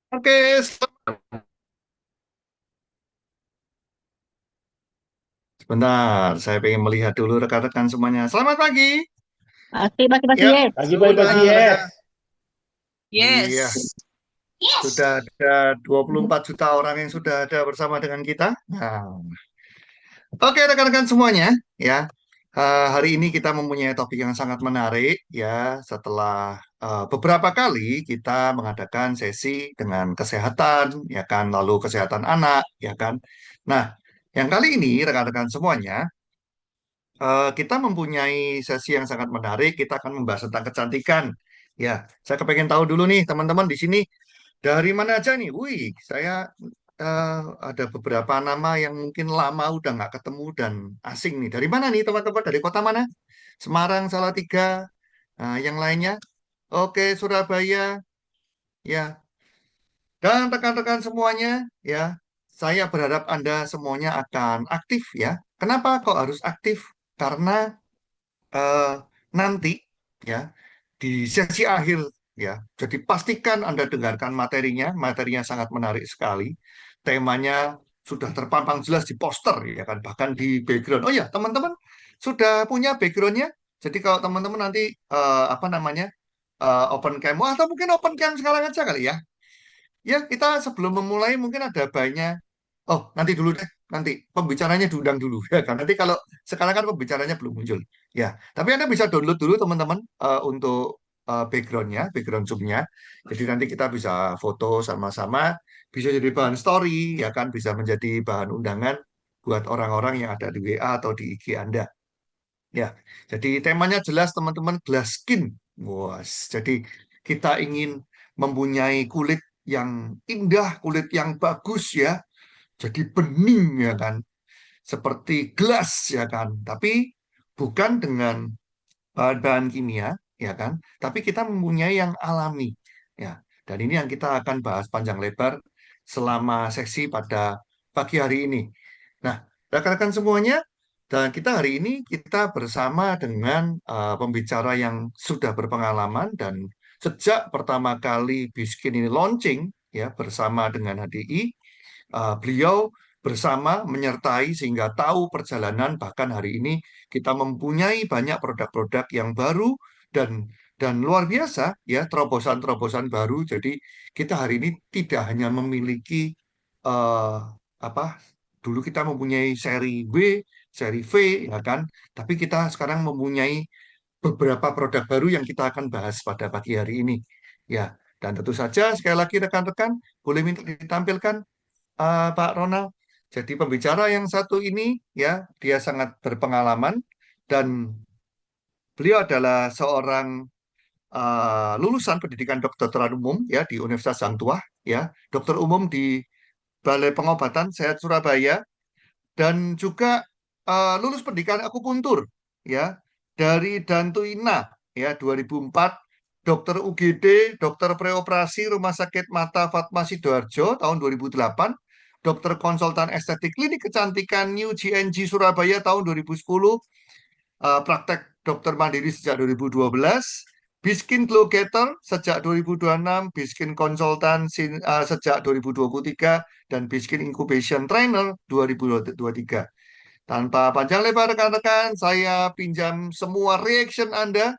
Oke, sebentar. Saya pengen melihat dulu rekan-rekan semuanya. Selamat pagi. Pasti, Ya, yes. Pagi-pagi, sudah ada. yes. Iya, Yes. sudah ada 24 juta orang yang sudah ada bersama dengan kita. Nah, oke rekan-rekan semuanya, ya. Hari ini kita mempunyai topik yang sangat menarik, ya. Setelah beberapa kali kita mengadakan sesi dengan kesehatan, ya kan, lalu kesehatan anak, ya kan. Nah, yang kali ini rekan-rekan semuanya. Kita mempunyai sesi yang sangat menarik. Kita akan membahas tentang kecantikan. Ya, saya kepengen tahu dulu nih, teman-teman di sini dari mana aja nih? Wih, saya eh, ada beberapa nama yang mungkin lama udah nggak ketemu dan asing nih. Dari mana nih, teman-teman? Dari kota mana? Semarang, Salatiga, yang lainnya. Oke, Surabaya, ya. Dan rekan-rekan semuanya, ya. Saya berharap Anda semuanya akan aktif, ya. Kenapa kok harus aktif? Karena eh, nanti ya di sesi akhir ya. Jadi pastikan Anda dengarkan materinya, materinya sangat menarik sekali. Temanya sudah terpampang jelas di poster ya kan, bahkan di background. Oh ya, teman-teman sudah punya backgroundnya. Jadi kalau teman-teman nanti apa namanya open cam, wah, atau mungkin open cam sekarang aja kali ya. Ya, kita sebelum memulai mungkin ada banyak. Oh, nanti dulu deh. Nanti pembicaranya diundang dulu ya kan. Nanti kalau sekarang kan pembicaranya belum muncul. Ya, tapi Anda bisa download dulu teman-teman untuk backgroundnya, background Zoom-nya. Jadi nanti kita bisa foto sama-sama, bisa jadi bahan story ya kan, bisa menjadi bahan undangan buat orang-orang yang ada di WA atau di IG Anda. Ya, jadi temanya jelas teman-teman, glass skin. Wah, jadi kita ingin mempunyai kulit yang indah, kulit yang bagus ya. Jadi bening ya kan, seperti gelas ya kan. Tapi bukan dengan bahan-bahan kimia ya kan, tapi kita mempunyai yang alami ya. Dan ini yang kita akan bahas panjang lebar selama sesi pada pagi hari ini. Nah, rekan-rekan semuanya, dan kita hari ini kita bersama dengan pembicara yang sudah berpengalaman dan sejak pertama kali Biskin ini launching ya bersama dengan HDI, beliau bersama menyertai sehingga tahu perjalanan, bahkan hari ini kita mempunyai banyak produk-produk yang baru dan luar biasa ya, terobosan-terobosan baru. Jadi kita hari ini tidak hanya memiliki eh, apa, dulu kita mempunyai seri W, seri V ya kan, tapi kita sekarang mempunyai beberapa produk baru yang kita akan bahas pada pagi hari ini. Ya, dan tentu saja sekali lagi rekan-rekan boleh minta ditampilkan Pak Ronald. Jadi pembicara yang satu ini ya, dia sangat berpengalaman dan beliau adalah seorang lulusan pendidikan kedokteran umum ya di Universitas Hang Tuah ya, dokter umum di Balai Pengobatan Sehat Surabaya, dan juga lulus pendidikan akupuntur ya dari Dantuina ya 2004, dokter UGD, dokter preoperasi Rumah Sakit Mata Fatma Sidoarjo tahun 2008, dokter konsultan estetik klinik kecantikan New GNG Surabaya tahun 2010, praktek dokter mandiri sejak 2012, Biskin Glow Getter sejak 2026, Biskin Konsultan sejak 2023, dan Biskin Incubation Trainer 2023. Tanpa panjang lebar rekan-rekan, saya pinjam semua reaction Anda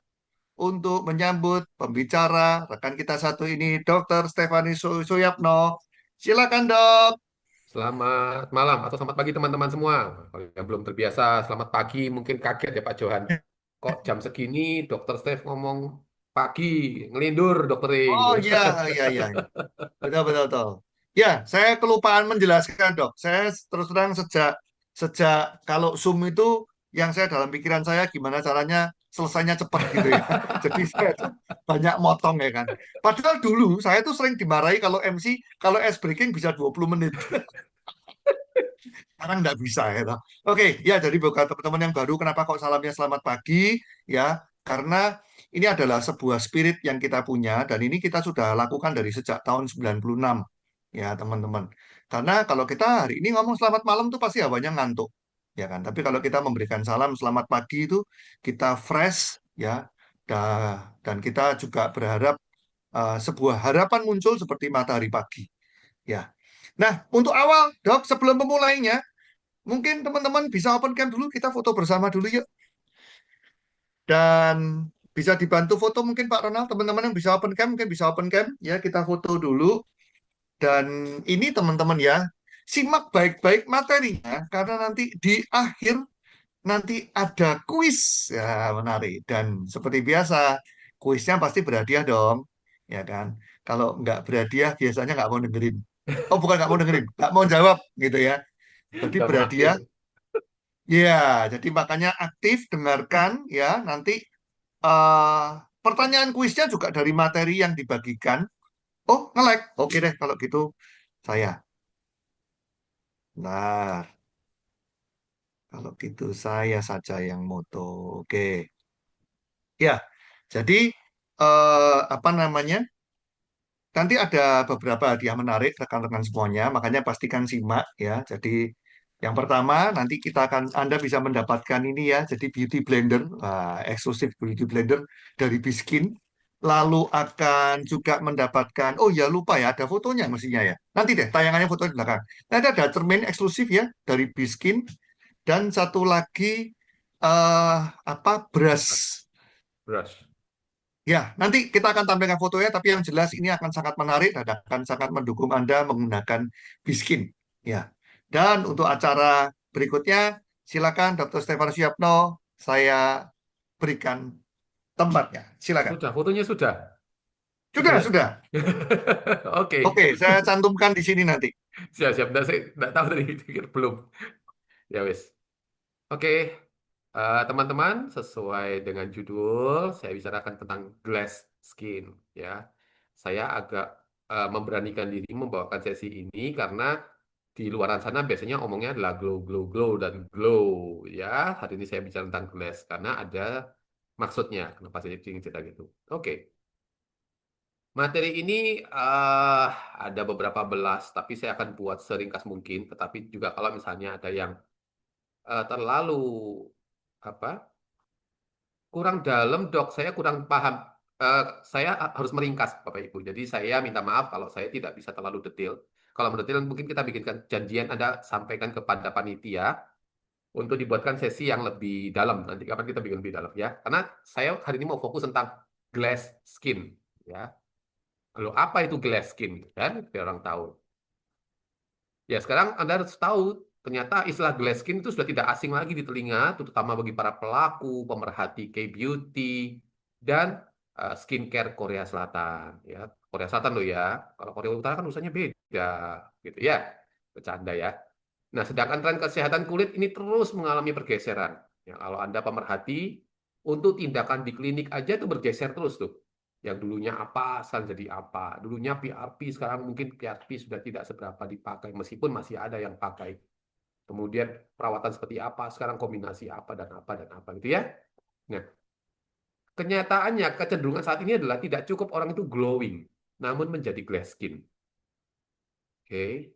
untuk menyambut pembicara rekan kita satu ini, Dr. Stefani Suyapno. Silakan, Dok. Selamat malam atau selamat pagi teman-teman semua. Kalau yang belum terbiasa, selamat pagi. Mungkin kaget ya Pak Johan. Kok jam segini Dokter Stef ngomong pagi, ngelindur doktering. Oh iya, iya, iya. Betul, betul, betul. Ya, saya kelupaan menjelaskan, Dok. Saya terus terang sejak sejak kalau Zoom itu yang saya dalam pikiran saya gimana caranya selesainya cepat gitu ya. Jadi saya tuh banyak motong ya kan. Padahal dulu saya tuh sering dimarahi kalau MC, kalau ice breaking bisa 20 menit. Sekarang nggak bisa ya. Toh. Oke, ya jadi buat teman-teman yang baru, kenapa kok salamnya selamat pagi? Ya, karena ini adalah sebuah spirit yang kita punya dan ini kita sudah lakukan dari sejak tahun 96 ya teman-teman. Karena kalau kita hari ini ngomong selamat malam tuh pasti hawanya ngantuk ya kan. Tapi kalau kita memberikan salam selamat pagi itu kita fresh ya. Dan kita juga berharap sebuah harapan muncul seperti matahari pagi. Ya. Nah, untuk awal, Dok, sebelum memulainya, mungkin teman-teman bisa open cam dulu, kita foto bersama dulu yuk. Dan bisa dibantu foto mungkin Pak Ronald, teman-teman yang bisa open cam, mungkin bisa open cam. Ya, kita foto dulu. Dan ini teman-teman ya, simak baik-baik materinya, karena nanti di akhir nanti ada kuis. Ya, menarik. Dan seperti biasa, kuisnya pasti berhadiah dong. Ya kan? Kalau nggak berhadiah, biasanya nggak mau dengerin. Oh, bukan nggak mau dengerin, nggak mau jawab gitu ya. Jadi Nggak mau aktif. berhadiah. Ya, jadi makanya aktif, dengarkan ya. Nanti eh, pertanyaan kuisnya juga dari materi yang dibagikan. Oh, nge-like. Oke deh, kalau gitu saya. Nah, kalau gitu saya saja yang moto. Oke. Ya, jadi apa namanya? Nanti ada beberapa hadiah menarik rekan-rekan semuanya, makanya pastikan simak ya. Jadi yang pertama nanti kita akan Anda bisa mendapatkan ini ya, jadi beauty blender, eksklusif beauty blender dari Biskin. Lalu akan juga mendapatkan, oh ya lupa ya, ada fotonya mestinya ya. Nanti deh tayangannya foto di belakang. Nanti ada cermin eksklusif ya dari Biskin dan satu lagi apa brush. Brush. Ya, nanti kita akan tampilkan fotonya, tapi yang jelas ini akan sangat menarik dan akan sangat mendukung Anda menggunakan Biskin. Ya, dan untuk acara berikutnya, silakan Dr. Stefan Siapno, saya berikan tempatnya. Oh, Silakan. sudah, fotonya sudah. Sudah Sudah, ya? sudah. Oke. Oke, saya cantumkan di sini nanti. Siap-siap. Nggak tahu tadi, pikir belum. Ya wis. Oke, teman-teman, sesuai dengan judul, saya bicarakan tentang glass skin. Ya, saya agak memberanikan diri membawakan sesi ini karena di luar sana biasanya omongnya adalah glow, glow, glow dan glow. Ya, hari ini saya bicara tentang glass karena ada maksudnya. Kenapa saya ingin cerita gitu? Oke, materi ini eh, ada beberapa belas, tapi saya akan buat seringkas mungkin. Tetapi juga kalau misalnya ada yang terlalu apa kurang dalam dok, saya kurang paham. Saya harus meringkas Bapak Ibu. Jadi saya minta maaf kalau saya tidak bisa terlalu detail. Kalau mendetail mungkin kita bikinkan janjian, Anda sampaikan kepada panitia untuk dibuatkan sesi yang lebih dalam. Nanti kapan kita bikin lebih dalam ya. Karena saya hari ini mau fokus tentang glass skin ya. Lalu apa itu glass skin kan? Biar orang tahu. Ya, sekarang Anda harus tahu, ternyata istilah glass skin itu sudah tidak asing lagi di telinga, terutama bagi para pelaku, pemerhati K-beauty, dan skincare Korea Selatan. Ya, Korea Selatan loh ya. Kalau Korea Utara kan urusannya beda, gitu ya. Bercanda ya. Nah, sedangkan tren kesehatan kulit ini terus mengalami pergeseran. Ya, kalau Anda pemerhati, untuk tindakan di klinik aja itu bergeser terus tuh. Yang dulunya apa, sekarang jadi apa. Dulunya PRP, sekarang mungkin PRP sudah tidak seberapa dipakai, meskipun masih ada yang pakai. Kemudian perawatan seperti apa, sekarang kombinasi apa dan apa gitu ya. Nah, kenyataannya kecenderungan saat ini adalah tidak cukup orang itu glowing, namun menjadi glass skin. Oke.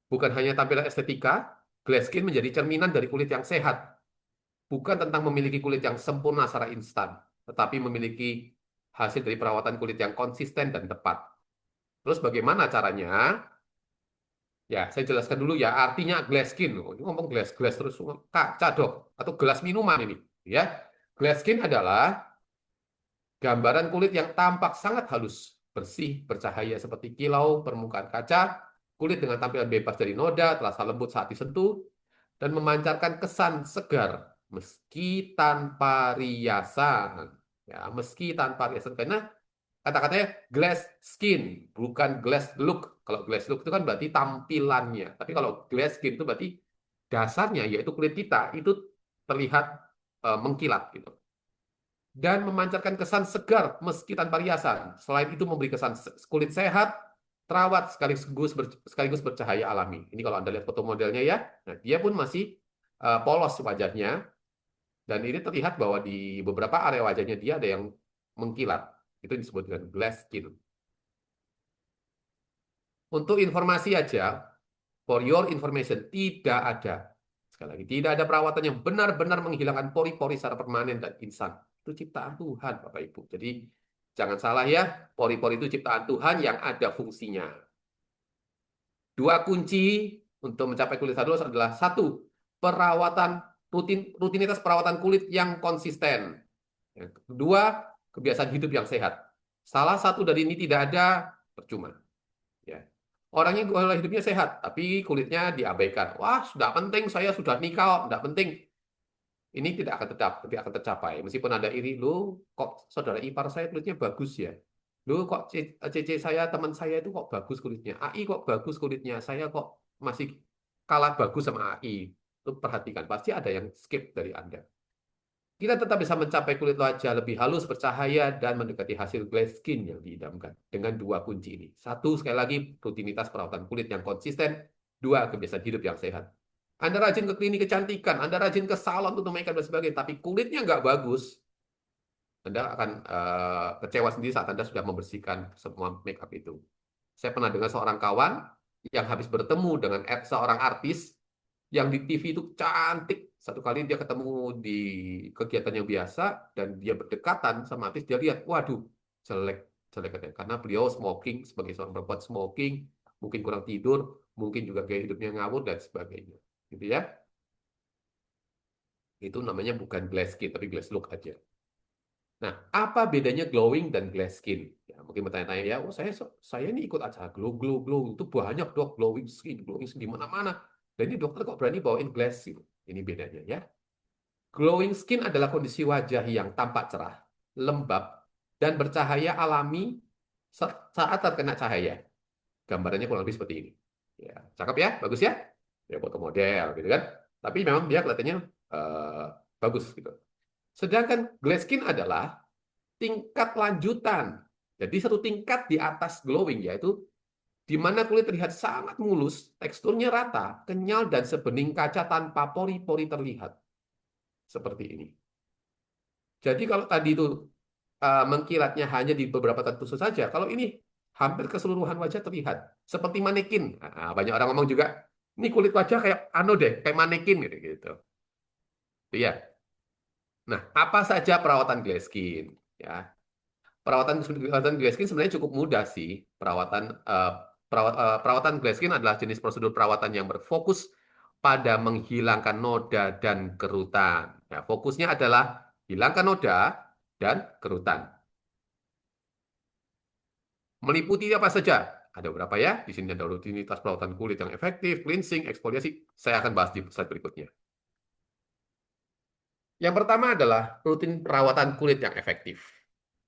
Bukan hanya tampilan estetika, glass skin menjadi cerminan dari kulit yang sehat. Bukan tentang memiliki kulit yang sempurna secara instan, tetapi memiliki hasil dari perawatan kulit yang konsisten dan tepat. Terus bagaimana caranya? Ya, saya jelaskan dulu ya. Artinya glass skin. Oh, ini ngomong glass terus kaca dok atau gelas minuman ini. Ya, glass skin adalah gambaran kulit yang tampak sangat halus, bersih, bercahaya seperti kilau permukaan kaca, kulit dengan tampilan bebas dari noda, terasa lembut saat disentuh, dan memancarkan kesan segar meski tanpa riasan. Ya, meski tanpa riasan karena kata-katanya glass skin, bukan glass look. Kalau glass look itu kan berarti tampilannya. Tapi kalau glass skin itu berarti dasarnya yaitu kulit kita itu terlihat mengkilat gitu. Dan memancarkan kesan segar meski tanpa riasan. Selain itu memberi kesan kulit sehat, terawat sekaligus bercahaya alami. Ini kalau Anda lihat foto modelnya ya. Nah, dia pun masih polos wajahnya dan ini terlihat bahwa di beberapa area wajahnya dia ada yang mengkilat. Itu disebut dengan glass skin. Untuk informasi aja, for your information, tidak ada. Sekali lagi, tidak ada perawatan yang benar-benar menghilangkan pori-pori secara permanen dan instan. Itu ciptaan Tuhan, Bapak Ibu. Jadi, Jangan salah ya, pori-pori itu ciptaan Tuhan yang ada fungsinya. Dua kunci untuk mencapai kulit halus adalah satu, rutinitas perawatan kulit yang konsisten. Yang kedua, kebiasaan hidup yang sehat. Salah satu dari ini tidak ada, percuma. Ya. Orangnya gaya hidupnya sehat, tapi kulitnya diabaikan. Wah, sudah penting, saya sudah nikah, tidak penting. Ini tidak akan tercapai. Meskipun ada iri, lu kok saudara ipar saya kulitnya bagus ya. Lu kok CC saya, teman saya itu kok bagus kulitnya. AI kok bagus kulitnya. Saya kok masih kalah bagus sama AI. Lu perhatikan, pasti ada yang skip dari Anda. Kita tetap bisa mencapai kulit wajah lebih halus, bercahaya, dan mendekati hasil glass skin yang diidamkan. Dengan dua kunci ini. Satu, sekali lagi, rutinitas perawatan kulit yang konsisten. Dua, kebiasaan hidup yang sehat. Anda rajin ke klinik kecantikan, Anda rajin ke salon untuk makeup dan sebagainya, tapi kulitnya nggak bagus, Anda akan kecewa sendiri saat Anda sudah membersihkan semua makeup itu. Saya pernah dengar seorang kawan yang habis bertemu dengan seorang artis yang di TV itu cantik. Satu kali dia ketemu di kegiatan yang biasa dan dia berdekatan sama artis, dia lihat, waduh, jelek, jelek katanya. Karena beliau smoking, sebagai seorang perempuan smoking, mungkin kurang tidur, mungkin juga gaya hidupnya ngawur dan sebagainya. Gitu ya. Itu namanya bukan glass skin, tapi glass look aja. Nah, apa bedanya glowing dan glass skin? Ya, mungkin bertanya-tanya ya, oh saya ini ikut acara glow glow glow itu banyak dok glowing skin di mana-mana. Dan ini dokter kok berani bawain glass skin? Ini bedanya ya. Glowing skin adalah kondisi wajah yang tampak cerah, lembab, dan bercahaya alami saat terkena cahaya. Gambarannya kurang lebih seperti ini. Ya, cakep ya, bagus ya. Ya foto model gitu kan. Tapi memang dia kelihatannya eh, bagus gitu. Sedangkan glass skin adalah tingkat lanjutan. Jadi satu tingkat di atas glowing, yaitu di mana kulit terlihat sangat mulus, teksturnya rata, kenyal, dan sebening kaca tanpa pori-pori terlihat. Seperti ini. Jadi kalau tadi itu mengkilatnya hanya di beberapa tertentu saja, kalau ini hampir keseluruhan wajah terlihat. Seperti manekin. Nah, banyak orang ngomong juga, ini kulit wajah kayak deh, kayak manekin gitu. Itu ya. Nah, apa saja perawatan glass skin? Ya, perawatan glass skin sebenarnya cukup mudah sih. Perawatan glass skin adalah jenis prosedur perawatan yang berfokus pada menghilangkan noda dan kerutan. Ya, fokusnya adalah hilangkan noda dan kerutan. Meliputi apa saja? Ada berapa ya? Di sini ada rutinitas perawatan kulit yang efektif, cleansing, eksfoliasi. Saya akan bahas di slide berikutnya. Yang pertama adalah rutin perawatan kulit yang efektif.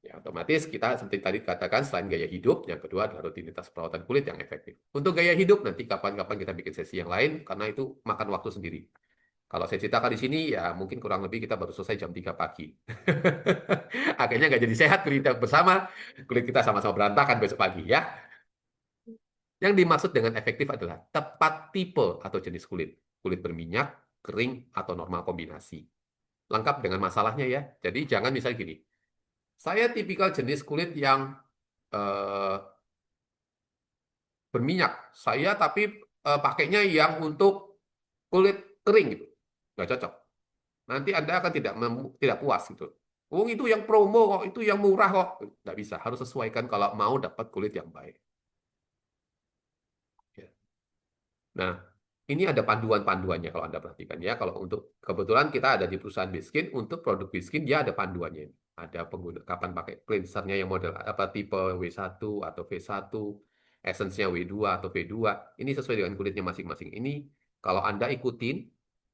Ya, otomatis kita seperti tadi katakan selain gaya hidup, yang kedua adalah rutinitas perawatan kulit yang efektif. Untuk gaya hidup nanti kapan-kapan kita bikin sesi yang lain karena itu makan waktu sendiri. Kalau saya ceritakan di sini ya mungkin kurang lebih kita baru selesai jam 3 pagi. Akhirnya nggak jadi sehat kulit kita bersama, kulit kita sama-sama berantakan besok pagi ya. Yang dimaksud dengan efektif adalah tepat tipe atau jenis kulit. Kulit berminyak, kering, atau normal kombinasi. Lengkap dengan masalahnya ya. Jadi jangan misalnya gini, saya tipikal jenis kulit yang eh, berminyak. Saya tapi pakainya yang untuk kulit kering gitu. Nggak cocok. Nanti Anda akan tidak puas gitu. Oh itu yang promo kok, itu yang murah kok. Nggak bisa, harus sesuaikan kalau mau dapat kulit yang baik. Ya. Nah, ini ada panduan-panduannya kalau Anda perhatikan ya. Kalau untuk kebetulan kita ada di perusahaan Biskin, untuk produk Biskin dia ada panduannya. Ada pengguna kapan pakai cleansernya yang model apa tipe W1 atau V1, essence-nya W2 atau V2. Ini sesuai dengan kulitnya masing-masing. Ini kalau Anda ikutin,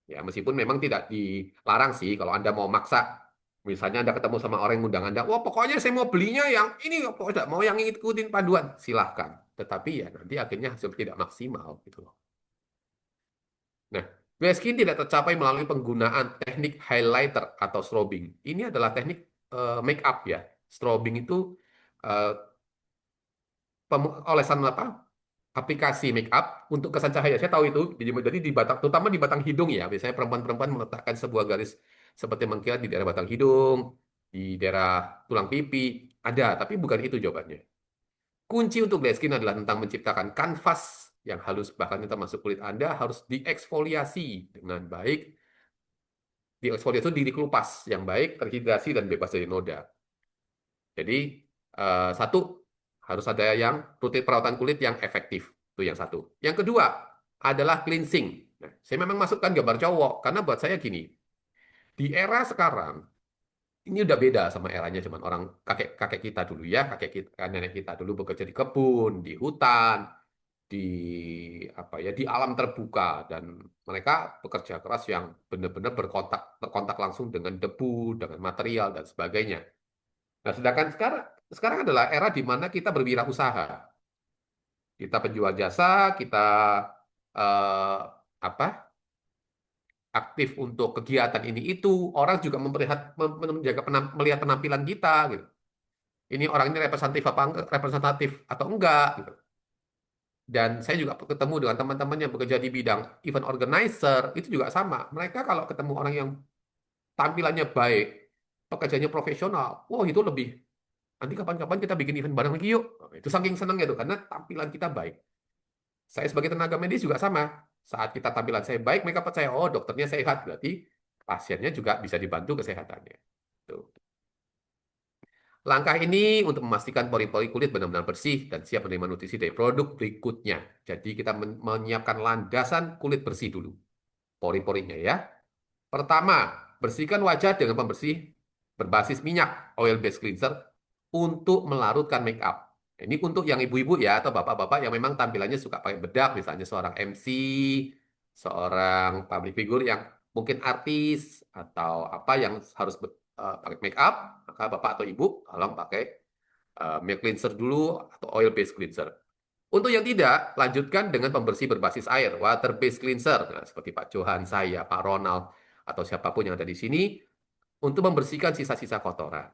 ya meskipun memang tidak dilarang sih kalau Anda mau maksa. Misalnya Anda ketemu sama orang yang ngundang Anda, wah pokoknya saya mau belinya yang ini, pokoknya mau yang ikutin panduan, silahkan. Tetapi ya nanti akhirnya hasil tidak maksimal gitu loh. Nah, gaya skin tidak tercapai melalui penggunaan teknik highlighter atau strobing. Ini adalah teknik make up ya. Strobing itu eh, olesan apa? Aplikasi make up untuk kesan cahaya. Saya tahu itu. Jadi di batang, terutama di batang hidung ya. Biasanya perempuan-perempuan meletakkan sebuah garis seperti mengkilat di daerah batang hidung, di daerah tulang pipi. Ada, tapi bukan itu jawabannya. Kunci untuk glass skin adalah tentang menciptakan kanvas yang halus, bahkan termasuk kulit Anda harus dieksfoliasi dengan baik. Dieksfoliasi itu dikelupas yang baik, terhidrasi, dan bebas dari noda. Jadi, Satu, harus ada yang rutin perawatan kulit yang efektif. Itu yang satu. Yang kedua adalah cleansing. Nah, saya memang masukkan gambar cowok karena buat saya gini, di era sekarang ini udah beda sama eranya cuman orang kakek-kakek kita dulu ya, kakek kita, nenek kita dulu bekerja di kebun, di hutan, di apa ya, di alam terbuka dan mereka bekerja keras yang benar-benar berkontak langsung dengan debu, dengan material dan sebagainya. Nah, sedangkan sekarang adalah era di mana kita berwirausaha. Kita penjual jasa, kita eh, apa? Aktif untuk kegiatan ini itu, orang juga menjaga melihat penampilan kita gitu. Ini orang ini representatif apa enggak, representatif atau enggak gitu. Dan saya juga ketemu dengan teman-teman yang bekerja di bidang event organizer, itu juga sama. Mereka kalau ketemu orang yang tampilannya baik, pekerjaannya profesional, wah itu lebih, nanti kapan-kapan kita bikin event bareng lagi yuk. Nah, itu saking senangnya tuh, karena tampilan kita baik. Saya sebagai tenaga medis juga sama. Saat kita tampilan saya baik, mereka percaya, oh dokternya sehat, berarti pasiennya juga bisa dibantu kesehatannya. Tuh. Langkah ini untuk memastikan pori-pori kulit benar-benar bersih dan siap menerima nutrisi dari produk berikutnya. Jadi kita menyiapkan landasan kulit bersih dulu, pori-porinya ya. Pertama, bersihkan wajah dengan pembersih berbasis minyak, oil-based cleanser, untuk melarutkan make up. Ini untuk yang ibu-ibu ya, atau bapak-bapak yang memang tampilannya suka pakai bedak, misalnya seorang MC, seorang public figure yang mungkin artis, atau apa yang harus pakai make up, maka bapak atau ibu tolong pakai milk cleanser dulu, atau oil-based cleanser. Untuk yang tidak, lanjutkan dengan pembersih berbasis air, water-based cleanser. Nah, seperti Pak Johan, saya, Pak Ronald, atau siapapun yang ada di sini, untuk membersihkan sisa-sisa kotoran.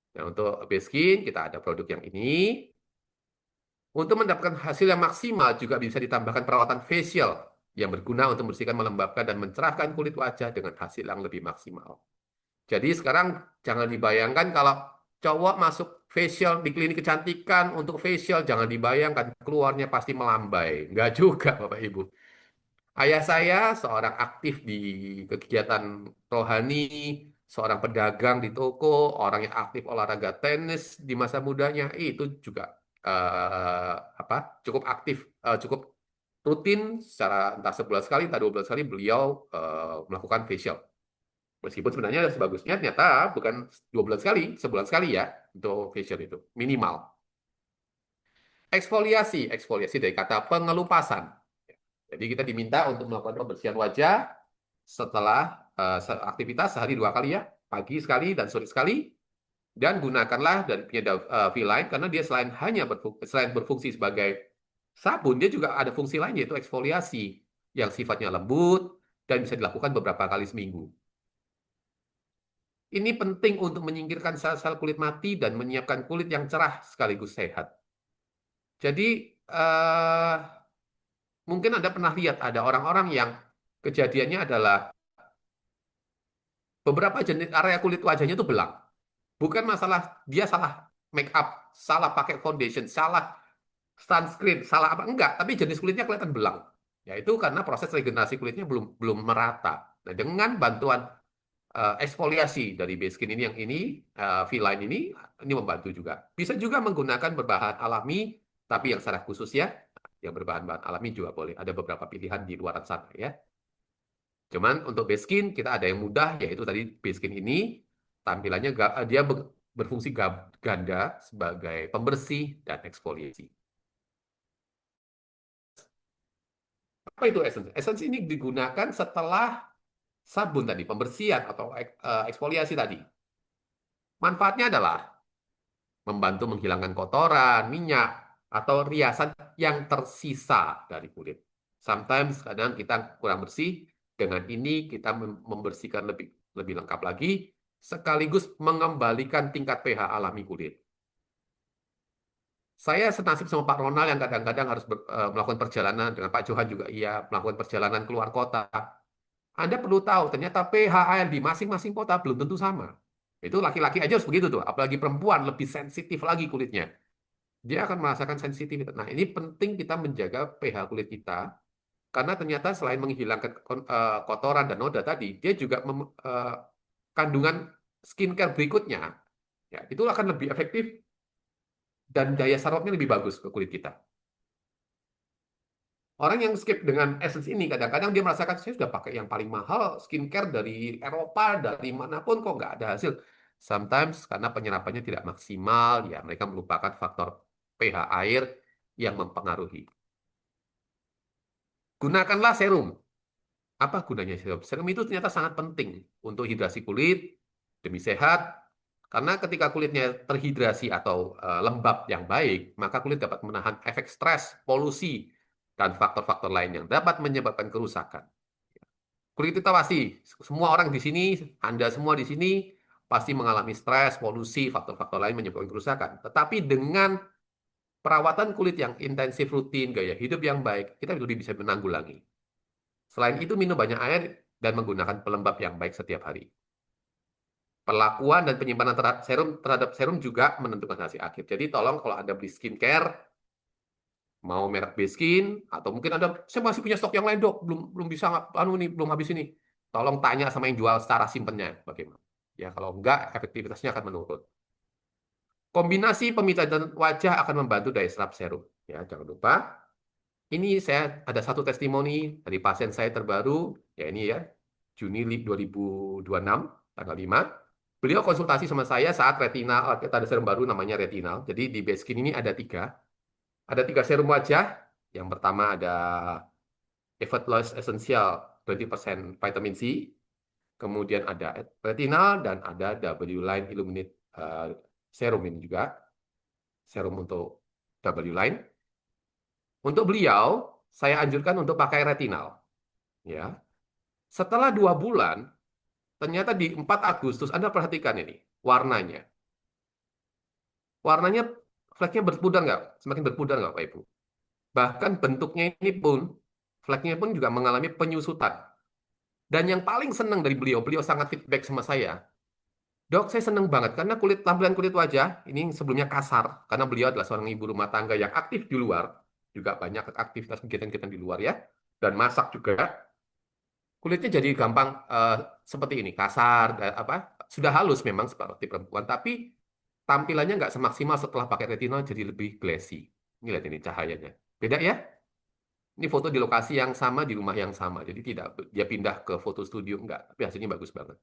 Nah, untuk base skin, kita ada produk yang ini. Untuk mendapatkan hasil yang maksimal, juga bisa ditambahkan perawatan facial yang berguna untuk membersihkan, melembabkan, dan mencerahkan kulit wajah dengan hasil yang lebih maksimal. Jadi sekarang jangan dibayangkan kalau cowok masuk facial di klinik kecantikan untuk facial, jangan dibayangkan keluarnya pasti melambai. Enggak juga, Bapak Ibu. Ayah saya seorang aktif di kegiatan rohani, seorang pedagang di toko, orang yang aktif olahraga tenis di masa mudanya, itu juga eh, apa cukup aktif, cukup rutin secara entah sebulan sekali, entah 2 bulan sekali beliau melakukan facial. Meskipun sebenarnya sebagusnya ternyata bukan 2 bulan sekali, sebulan sekali ya untuk facial itu minimal. Eksfoliasi, eksfoliasi dari kata pengelupasan. Jadi kita diminta untuk melakukan pembersihan wajah setelah aktivitas sehari 2 kali ya, pagi sekali dan sore sekali. Dan gunakanlah dari penyedap V-Line karena dia selain berfungsi sebagai sabun, dia juga ada fungsi lain yaitu eksfoliasi yang sifatnya lembut dan bisa dilakukan beberapa kali seminggu. Ini penting untuk menyingkirkan sel-sel kulit mati dan menyiapkan kulit yang cerah sekaligus sehat. Jadi eh, mungkin Anda pernah lihat ada orang-orang yang kejadiannya adalah beberapa jenis area kulit wajahnya itu belang. Bukan masalah dia salah make up, salah pakai foundation, salah sunscreen, salah apa enggak, tapi jenis kulitnya kelihatan belang. Yaitu karena proses regenerasi kulitnya belum belum merata. Nah, dengan bantuan eksfoliasi dari base skin ini yang ini V-Line ini membantu juga. Bisa juga menggunakan berbahan alami, tapi yang secara khusus ya, yang berbahan-bahan alami juga boleh. Ada beberapa pilihan di luar sana ya. Cuman untuk base skin kita ada yang mudah, yaitu tadi base skin ini tampilannya dia berfungsi ganda sebagai pembersih dan eksfoliasi. Apa itu essence? Essence ini digunakan setelah sabun tadi, pembersihan atau eksfoliasi tadi. Manfaatnya adalah membantu menghilangkan kotoran, minyak, atau riasan yang tersisa dari kulit. Sometimes kadang kita kurang bersih, dengan ini kita membersihkan lebih lebih lengkap lagi, sekaligus mengembalikan tingkat pH alami kulit. Saya senasib sama Pak Ronald yang kadang-kadang harus melakukan perjalanan, dengan Pak Johan juga iya, melakukan perjalanan keluar kota. Anda perlu tahu, ternyata pH air di masing-masing kota belum tentu sama. Itu laki-laki aja harus begitu tuh, apalagi perempuan lebih sensitif lagi kulitnya. Dia akan merasakan sensitivitas. Nah, ini penting kita menjaga pH kulit kita, karena ternyata selain menghilangkan kotoran dan noda tadi, dia juga kandungan skincare berikutnya Ya, itu akan lebih efektif dan daya sarafnya lebih bagus ke kulit kita. Orang yang skip dengan Essence ini kadang-kadang dia merasakan saya sudah pakai yang paling mahal skincare dari Eropa, dari manapun kok nggak ada hasil. Sometimes karena penyerapannya tidak maksimal, ya mereka melupakan faktor pH air yang mempengaruhi. Gunakanlah serum. Apa gunanya serum? Serum itu ternyata sangat penting untuk hidrasi kulit demi sehat. Karena ketika kulitnya terhidrasi atau lembab yang baik, maka kulit dapat menahan efek stres, polusi, dan faktor-faktor lain yang dapat menyebabkan kerusakan. Kulit kita pasti, semua orang di sini, Anda semua di sini, pasti mengalami stres, polusi, faktor-faktor lain menyebabkan kerusakan. Tetapi dengan perawatan kulit yang intensif rutin, gaya hidup yang baik, kita lebih bisa menanggulangi. Selain itu, minum banyak air dan menggunakan pelembab yang baik setiap hari. Perlakuan dan penyimpanan terhadap serum juga menentukan hasil akhir. Jadi tolong kalau Anda beli skincare, mau merek Beskin, atau mungkin Anda, saya masih punya stok yang lain dok, belum belum bisa, belum habis ini. Tolong tanya sama yang jual secara simpennya bagaimana. Ya kalau enggak, efektivitasnya akan menurun. Kombinasi pemijatan wajah akan membantu daya serap serum. Ya, jangan lupa. Ini saya ada satu testimoni dari pasien saya terbaru, ya ini ya, Juni 2026, tanggal 5. Beliau konsultasi sama saya saat retinal, kita ada serum baru namanya retinal. Jadi di Beskin ini ada tiga. Ada tiga serum wajah. Yang pertama ada Effortless Essential 20% vitamin C. Kemudian ada retinal dan ada W-Line Illuminate serum ini juga. Serum untuk W-Line. Untuk beliau, saya anjurkan untuk pakai retinal. Ya. Setelah 2 bulan, ternyata di 4 Agustus, Anda perhatikan ini, warnanya. Warnanya, fleknya berpudar nggak? Semakin berpudar nggak, Pak Ibu? Bahkan bentuknya ini pun, fleknya pun juga mengalami penyusutan. Dan yang paling senang dari beliau, beliau sangat feedback sama saya. Dok, saya senang banget karena tampilan kulit wajah ini sebelumnya kasar. Karena beliau adalah seorang ibu rumah tangga yang aktif di luar. Juga banyak aktivitas kegiatan-kegiatan di luar ya. Dan masak juga. Kulitnya jadi gampang seperti ini, kasar, apa sudah halus memang seperti perempuan, tapi tampilannya nggak semaksimal setelah pakai retinol jadi lebih glassy. Ini lihat ini cahayanya. Beda ya? Ini foto di lokasi yang sama, di rumah yang sama. Jadi tidak dia pindah ke foto studio enggak, tapi hasilnya bagus banget.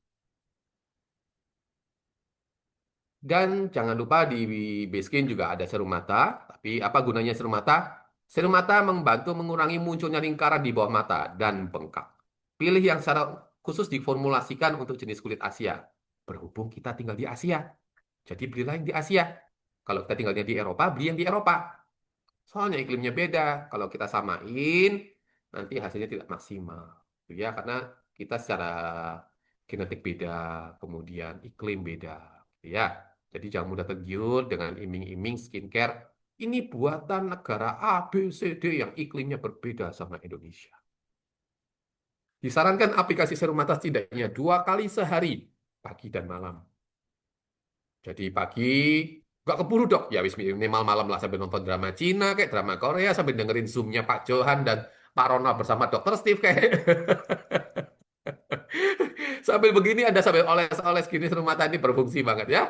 Dan jangan lupa di Basecamp juga ada serum mata. Tapi apa gunanya serum mata? Serum mata membantu mengurangi munculnya lingkaran di bawah mata dan bengkak. Pilih yang secara khusus diformulasikan untuk jenis kulit Asia. Berhubung kita tinggal di Asia, jadi belilah yang di Asia. Kalau kita tinggalnya di Eropa, beli yang di Eropa. Soalnya iklimnya beda. Kalau kita samain, nanti hasilnya tidak maksimal. Ya, karena kita secara genetik beda, kemudian iklim beda. Ya, jadi jangan mudah tergiur dengan iming-iming skincare. Ini buatan negara A, B, C, D yang iklimnya berbeda sama Indonesia. Disarankan aplikasi serum mata setidaknya 2 kali sehari, pagi dan malam. Jadi pagi nggak keburu dok, ya wis minimal malam lah sambil nonton drama Cina kayak drama Korea sambil dengerin Zoom-nya Pak Johan dan Pak Ronald bersama Dokter Steve kayak. Sambil begini ada sambil oles-oles gini serum mata ini berfungsi banget ya.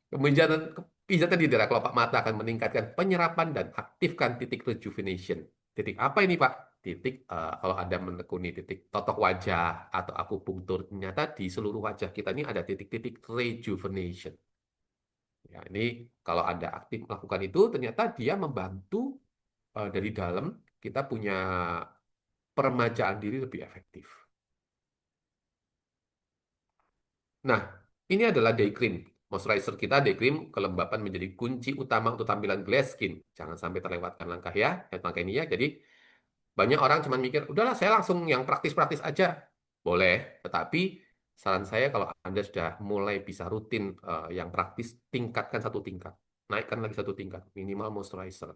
Kemudian pijatan di daerah kelopak mata akan meningkatkan penyerapan dan aktifkan titik rejuvenation. Titik apa ini Pak? Titik kalau Anda menekuni titik totok wajah atau akupunktur, ternyata di seluruh wajah kita ini ada titik-titik rejuvenation. Ya, ini kalau Anda aktif melakukan itu, ternyata dia membantu dari dalam kita punya peremajaan diri lebih efektif. Nah, ini adalah day cream. Moisturizer kita, day cream, kelembapan menjadi kunci utama untuk tampilan glass skin. Jangan sampai terlewatkan langkah ya, langkah ini ya. Jadi, banyak orang cuma mikir, udahlah saya langsung yang praktis-praktis aja. Boleh, tetapi saran saya kalau Anda sudah mulai bisa rutin yang praktis, tingkatkan satu tingkat. Naikkan lagi satu tingkat, minimal moisturizer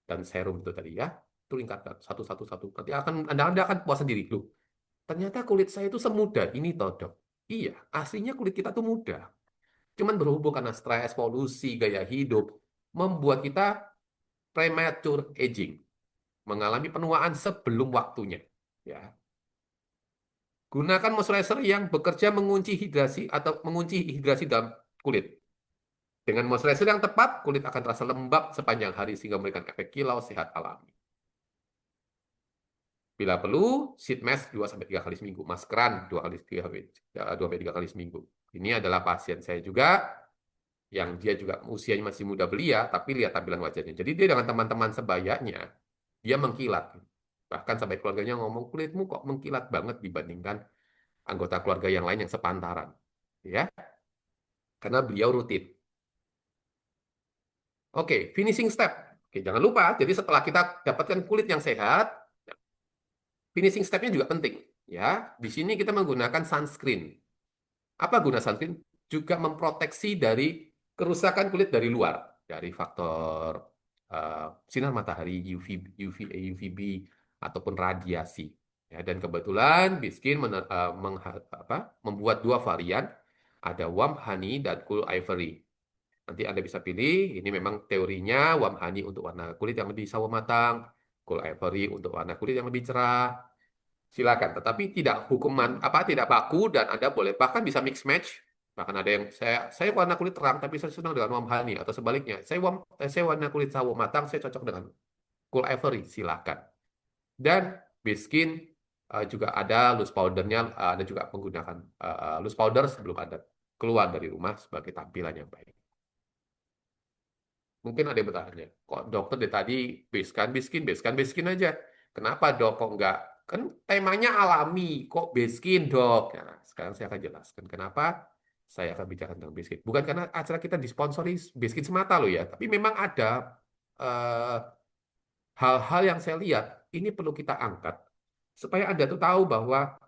dan serum itu tadi ya. Itu tingkatkan satu-satu. Nanti Anda akan puas sendiri. Loh, ternyata kulit saya itu semudah ini toh, Dok. Iya, aslinya kulit kita tuh mudah. Cuman berhubung karena stres, polusi, gaya hidup, membuat kita premature aging, mengalami penuaan sebelum waktunya. Ya, gunakan moisturizer yang bekerja mengunci hidrasi atau mengunci hidrasi dalam kulit. Dengan moisturizer yang tepat, kulit akan terasa lembab sepanjang hari sehingga memberikan efek kilau sehat alami. Bila perlu, sheet mask 2-3 kali seminggu, maskeran 2-3 kali seminggu. Ini adalah pasien saya juga, yang dia juga usianya masih muda belia, tapi lihat tampilan wajahnya. Jadi dia dengan teman-teman sebayanya, dia mengkilat. Bahkan sampai keluarganya ngomong, kulitmu kok mengkilat banget dibandingkan anggota keluarga yang lain yang sepantaran. Ya, karena beliau rutin. Oke, finishing step. Oke, jangan lupa, jadi setelah kita dapatkan kulit yang sehat, finishing stepnya juga penting. Ya, di sini kita menggunakan sunscreen. Apa guna sunscreen? Juga memproteksi dari kerusakan kulit dari luar, dari faktor sinar matahari, UVA, UVB, ataupun radiasi. Ya, dan kebetulan Biskin membuat 2 varian, ada warm honey dan cool ivory. Nanti Anda bisa pilih, ini memang teorinya warm honey untuk warna kulit yang lebih sawo matang, cool ivory untuk warna kulit yang lebih cerah. Silakan, tetapi tidak tidak baku dan Anda boleh bahkan bisa mix match. Bahkan ada yang saya warna kulit terang tapi saya senang dengan warm honey, atau sebaliknya. Saya warna kulit sawo matang, saya cocok dengan cool ivory. Silakan. Dan Biskin juga ada loose powdernya, Anda juga menggunakan loose powder sebelum Anda keluar dari rumah sebagai tampilan yang baik. Mungkin ada yang bertanya, kok dokter dari tadi biskin aja. Kenapa dok kok enggak? Kan temanya alami, kok biskin dok? Nah, sekarang saya akan jelaskan kenapa saya akan bicara tentang biskin. Bukan karena acara kita disponsori biskin semata loh ya, tapi memang ada eh, hal-hal yang saya lihat ini perlu kita angkat supaya Anda tuh tahu bahwa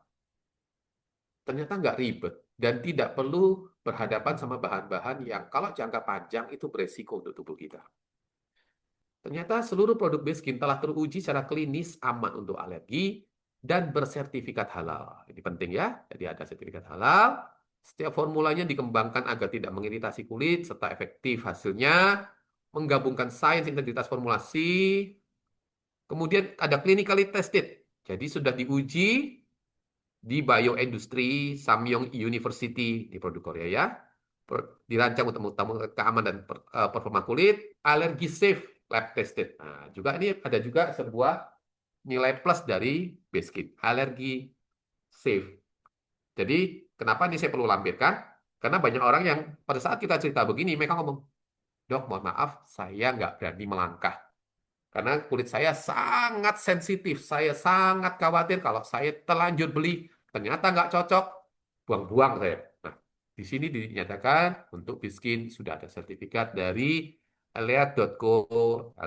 ternyata nggak ribet dan tidak perlu berhadapan sama bahan-bahan yang kalau jangka panjang itu beresiko untuk tubuh kita. Ternyata seluruh produk Baskin telah teruji secara klinis aman untuk alergi dan bersertifikat halal. Ini penting ya, jadi ada sertifikat halal. Setiap formulanya dikembangkan agar tidak mengiritasi kulit, serta efektif hasilnya, menggabungkan sains integritas formulasi, kemudian ada clinically tested. Jadi sudah diuji di bioindustri Samyong University di produk Korea ya. Dirancang untuk mengutamakan keamanan dan performa kulit, alergi safe, lab tested. Nah, juga ini ada juga sebuah nilai plus dari Baskin, alergi safe. Jadi, kenapa ini saya perlu lampirkan? Karena banyak orang yang pada saat kita cerita begini, mereka ngomong, dok, mohon maaf, saya nggak berani melangkah. Karena kulit saya sangat sensitif. Saya sangat khawatir kalau saya terlanjur beli, ternyata nggak cocok, buang-buang saya. Nah, di sini dinyatakan untuk Biskin sudah ada sertifikat dari Eliat.co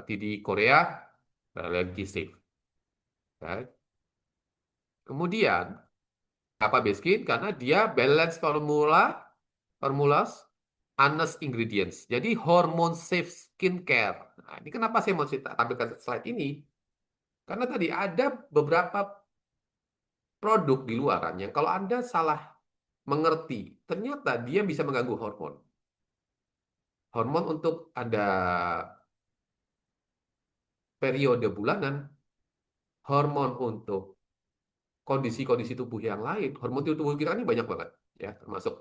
di Korea, alergi safe. Nah, kemudian, apa Biskin? Karena dia balance formulas, honest ingredients. Jadi hormone safe skincare. Nah, ini kenapa saya mau tampilkan slide ini? Karena tadi ada beberapa produk di luaran yang kalau Anda salah mengerti, ternyata dia bisa mengganggu hormon. Hormon untuk Anda periode bulanan, hormon untuk kondisi-kondisi tubuh yang lain. Hormon tubuh kita ini banyak banget, ya, termasuk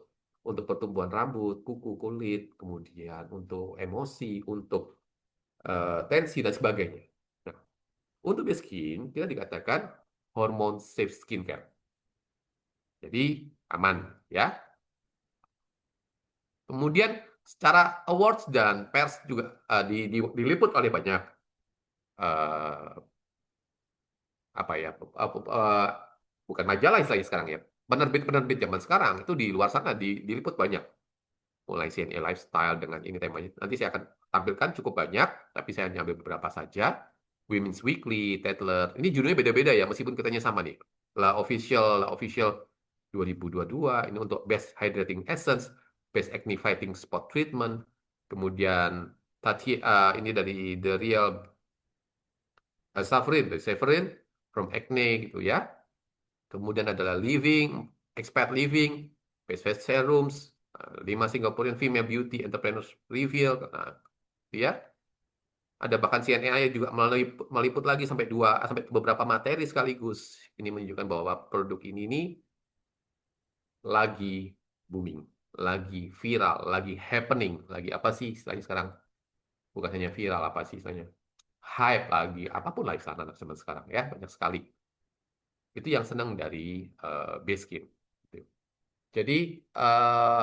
untuk pertumbuhan rambut, kuku, kulit, kemudian untuk emosi, untuk tensi dan sebagainya. Nah, untuk skin kita dikatakan hormon safe skincare. Jadi aman, ya. Kemudian secara awards dan pers juga diliput oleh banyak uh, apa ya bukan majalah istilahnya sekarang ya, penerbit-penerbit zaman sekarang itu di luar sana diliput banyak, mulai CNA Lifestyle dengan ini temanya. Nanti saya akan tampilkan cukup banyak, tapi saya hanya ambil beberapa saja. Women's Weekly, Tatler, ini judulnya beda-beda ya, meskipun katanya sama nih. La Official 2022, ini untuk Best Hydrating Essence, Best Acne Fighting Spot Treatment, kemudian ini dari The Real Saffron from Acne gitu ya. Kemudian adalah Living, Expert Living, Best Face Serums, 5 Singaporean Female Beauty Entrepreneurs Reveal, nah, ya. Ada bahkan CNA juga meliput lagi sampai beberapa materi sekaligus. Ini menunjukkan bahwa produk ini lagi booming, lagi viral, lagi happening, lagi apa sih istilahnya sekarang? Bukan hanya viral, apa sih istilahnya? Hype lagi, apapun lah istilah anak zaman sekarang ya, banyak sekali. Itu yang senang dari Basecamp. Gitu. Jadi eh,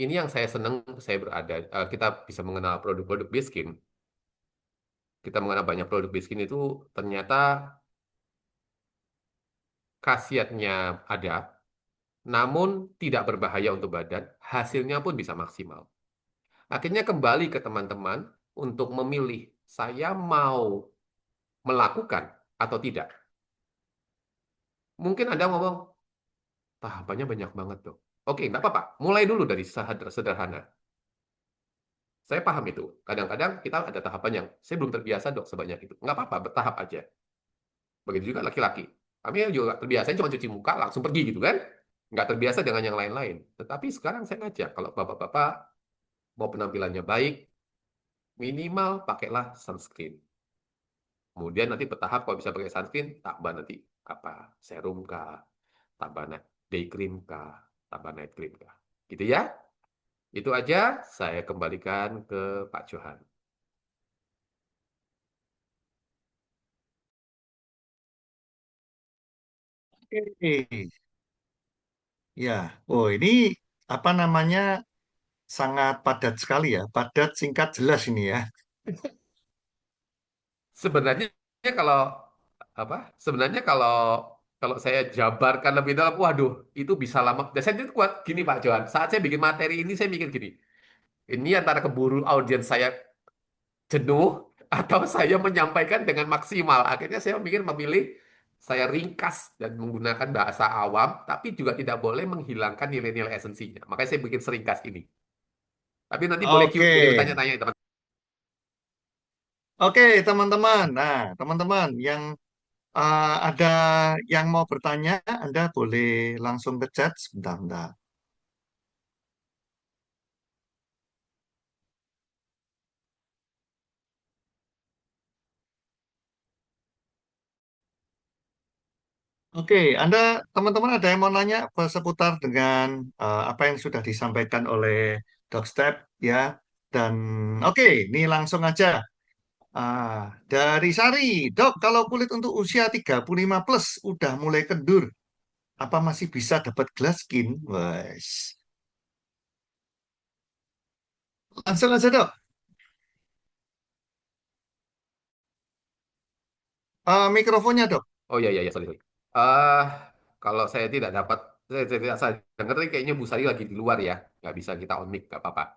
ini yang saya senang, saya berada, kita bisa mengenal produk-produk Basecamp. Kita mengenal banyak produk Basecamp itu ternyata khasiatnya ada, namun tidak berbahaya untuk badan, hasilnya pun bisa maksimal. Akhirnya kembali ke teman-teman untuk memilih, saya mau melakukan atau tidak. Mungkin Anda ngomong, tahapannya banyak banget tuh. Oke, nggak apa-apa. Mulai dulu dari sederhana. Saya paham itu. Kadang-kadang kita ada tahapan yang, saya belum terbiasa dok sebanyak itu. Nggak apa-apa, bertahap aja. Begitu juga laki-laki. Kami juga terbiasa cuma cuci muka, langsung pergi gitu kan. Nggak terbiasa dengan yang lain-lain. Tetapi sekarang saya ngajak, kalau bapak-bapak mau penampilannya baik, minimal pakailah sunscreen. Kemudian nanti bertahap kalau bisa pakai sunscreen, tambah nanti apa serum kah, tambah day cream kah, tambah night cream kah. Gitu ya. Itu aja saya kembalikan ke Pak Johan. Oke. Ya, oh ini apa namanya sangat padat sekali ya, padat, singkat, jelas ini ya. Sebenarnya kalau apa? Sebenarnya kalau kalau saya jabarkan lebih dalam, waduh, itu bisa lama. Dan saya itu kuat gini Pak Johan. Saat saya bikin materi ini, saya mikir gini. Ini antara keburu audiens saya jenuh atau saya menyampaikan dengan maksimal. Akhirnya saya memilih saya ringkas dan menggunakan bahasa awam, tapi juga tidak boleh menghilangkan nilai-nilai esensinya. Makanya saya bikin seringkas ini. Tapi nanti boleh Oke, boleh tanya-tanya teman. oke teman-teman. Nah, teman-teman yang ada yang mau bertanya, Anda boleh langsung ke chat sebentar. Oke, Anda teman-teman ada yang mau nanya seputar dengan apa yang sudah disampaikan oleh Dokstep ya. Dan oke, ini langsung aja. Dari Sari, Dok, kalau kulit untuk usia 35 plus udah mulai kendur, apa masih bisa dapat glass skin? Wes. Langsung aja, Dok. Mikrofonnya, Dok. Oh iya iya iya sorry. Sorry. Eh kalau saya tidak dapat saya tidak saya dengar tadi kayaknya Bu Sari lagi di luar ya. Nggak bisa kita on mic, nggak apa-apa.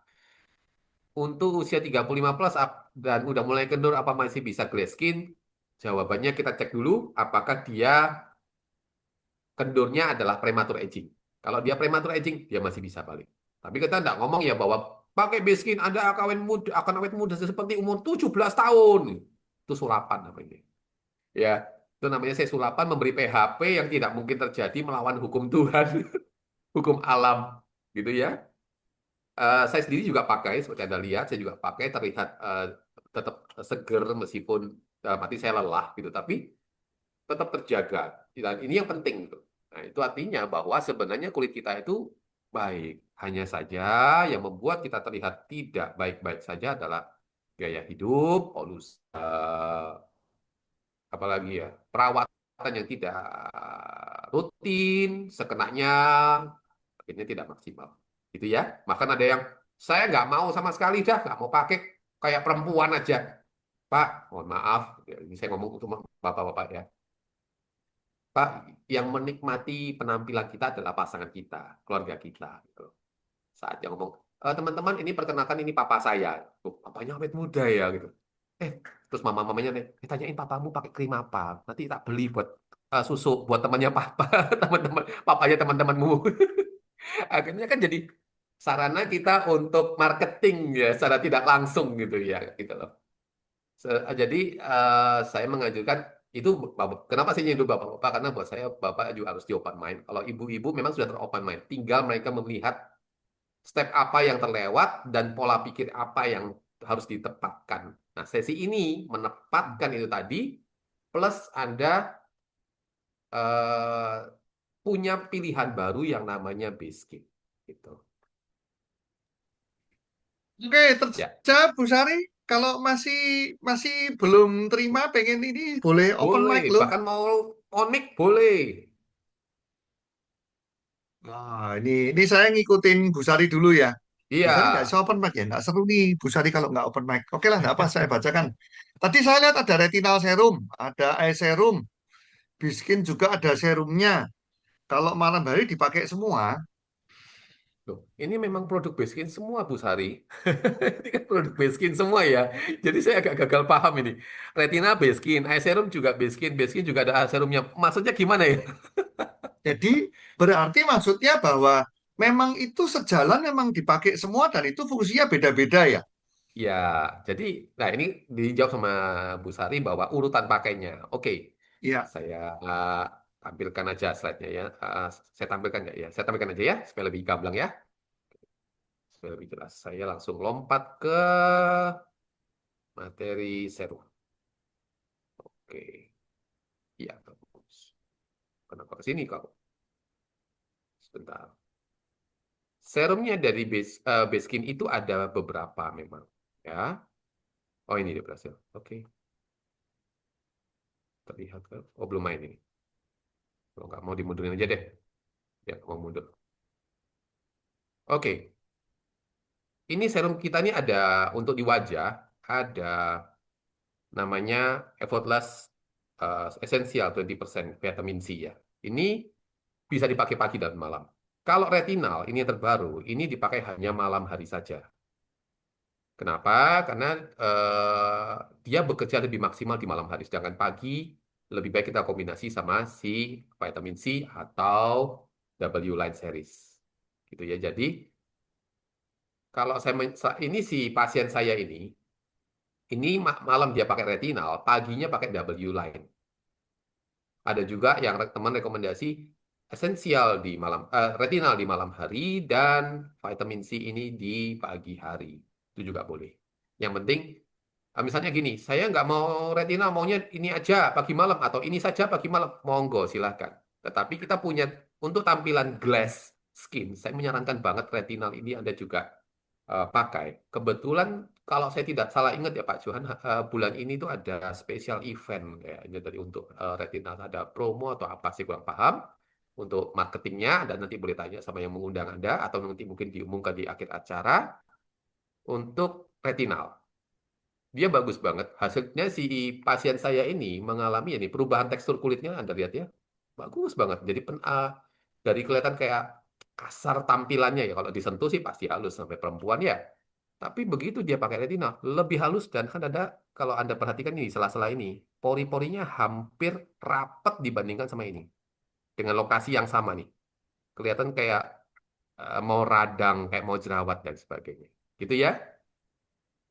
Untuk usia 35 plus dan udah mulai kendur apa masih bisa glare skin? Jawabannya kita cek dulu apakah dia kendurnya adalah prematur aging. Kalau dia prematur aging, dia masih bisa balik. Tapi kita nggak ngomong ya bahwa pakai biskin Anda akan awet muda seperti umur 17 tahun. Itu sulapan apa ini? Ya, itu namanya saya sulapan memberi PHP yang tidak mungkin terjadi melawan hukum Tuhan, hukum alam, gitu ya. Saya sendiri juga pakai, seperti Anda lihat, saya juga pakai terlihat tetap seger meskipun mati saya lelah gitu, tapi tetap terjaga. Dan ini yang penting gitu. Nah, itu artinya bahwa sebenarnya kulit kita itu baik. Hanya saja yang membuat kita terlihat tidak baik-baik saja adalah gaya hidup, polusi, apalagi ya perawatan yang tidak rutin, sekenanya akhirnya tidak maksimal. Gitu ya. Bahkan ada yang saya nggak mau sama sekali dah, nggak mau pakai kayak perempuan aja. Pak, mohon maaf, ini saya ngomong untuk bapak-bapak ya. Pak, yang menikmati penampilan kita adalah pasangan kita, keluarga kita. Gitu. Saat yang ngomong, teman-teman ini perkenalkan ini papa saya. Tuh, papanya awet muda ya gitu. Eh, terus mama-mamanya nih, tanyain papamu pakai krim apa? Nanti tak beli buat susu buat temannya papa, teman-teman, papanya teman-temanmu. Akhirnya kan jadi sarana kita untuk marketing ya, secara tidak langsung gitu ya, gitu loh. Jadi saya mengajukan itu kenapa saya nyindir bapak-bapak karena buat saya bapak juga harus di open mind. Kalau ibu-ibu memang sudah teropen mind, tinggal mereka melihat step apa yang terlewat dan pola pikir apa yang harus ditempatkan. Nah, sesi ini menempatkan itu tadi plus Anda eh, punya pilihan baru yang namanya base skin gitu. Oke, Ya, terjawab Bu Sari. Kalau masih masih belum terima, pengen ini boleh open boleh. mic loh. Bahkan mau on mic boleh. Wah, ini saya ngikutin Bu Sari dulu ya. Bu Iya. Sari nggak bisa open mic ya, nggak seru nih Bu Sari kalau nggak open mic. Oke lah, nggak apa, saya bacakan. Tadi saya lihat ada retinal serum, ada eye serum, Biskin juga ada serumnya. Kalau malam hari dipakai semua, Loh, ini memang produk Baskin semua, Bu Sari. Ini kan produk Baskin semua ya. Jadi saya agak gagal paham ini. Retina Baskin, eye serum juga Baskin, Baskin juga ada eye serumnya. Maksudnya gimana ya? jadi berarti maksudnya bahwa memang itu sejalan, memang dipakai semua dan itu fungsinya beda-beda ya. Ya, jadi, nah ini dijawab sama Bu Sari bahwa urutan pakainya. Oke, Iya, saya tampilkan aja slide-nya ya. Saya tampilkan nggak ya? Saya tampilkan aja ya, supaya lebih gamblang ya. Supaya lebih jelas. Saya langsung lompat ke materi serum. Oke, iya, bagus. Kenapa ke sini kok? Sebentar. Serumnya dari Baskin itu ada beberapa memang. Ya. Oh ini dia berhasil. Oke, terlihat kan? Oh belum main ini. Kalau nggak mau dimundurin aja deh. Ya, mau mundur. Oke, ini serum kita ini ada untuk di wajah, ada namanya Effortless Essential 20% vitamin C ya. Ini bisa dipakai pagi dan malam. Kalau retinal, ini yang terbaru, ini dipakai hanya malam hari saja. Kenapa? Karena dia bekerja lebih maksimal di malam hari, sedangkan pagi lebih baik kita kombinasi sama si vitamin C atau W line series. Gitu ya. Jadi kalau ini si pasien saya ini malam dia pakai retinal, paginya pakai W line. Ada juga yang teman rekomendasi esensial di retinal di malam hari dan vitamin C ini di pagi hari. Itu juga boleh. Yang penting misalnya gini, saya nggak mau retinal, maunya ini aja pagi malam atau ini saja pagi malam, monggo silahkan. Tetapi kita punya untuk tampilan glass skin, saya menyarankan banget retinal ini Anda juga pakai. Kebetulan kalau saya tidak salah ingat ya Pak Johan, bulan ini tuh ada special event kayaknya tadi untuk retinal, ada promo atau apa sih kurang paham. Untuk marketingnya, dan nanti boleh tanya sama yang mengundang Anda atau nanti mungkin diumumkan di akhir acara untuk retinal. Dia bagus banget. Hasilnya si pasien saya ini mengalami ini perubahan tekstur kulitnya, Anda lihat ya. Bagus banget. Jadi dari kelihatan kayak kasar tampilannya ya. Kalau disentuh sih pasti halus sampai perempuan ya. Tapi begitu dia pakai retinal, lebih halus dan kan ada kalau Anda perhatikan ini sela-sela ini, pori-porinya hampir rapat dibandingkan sama ini. Dengan lokasi yang sama nih. Kelihatan kayak mau radang, kayak mau jerawat dan sebagainya. Gitu ya.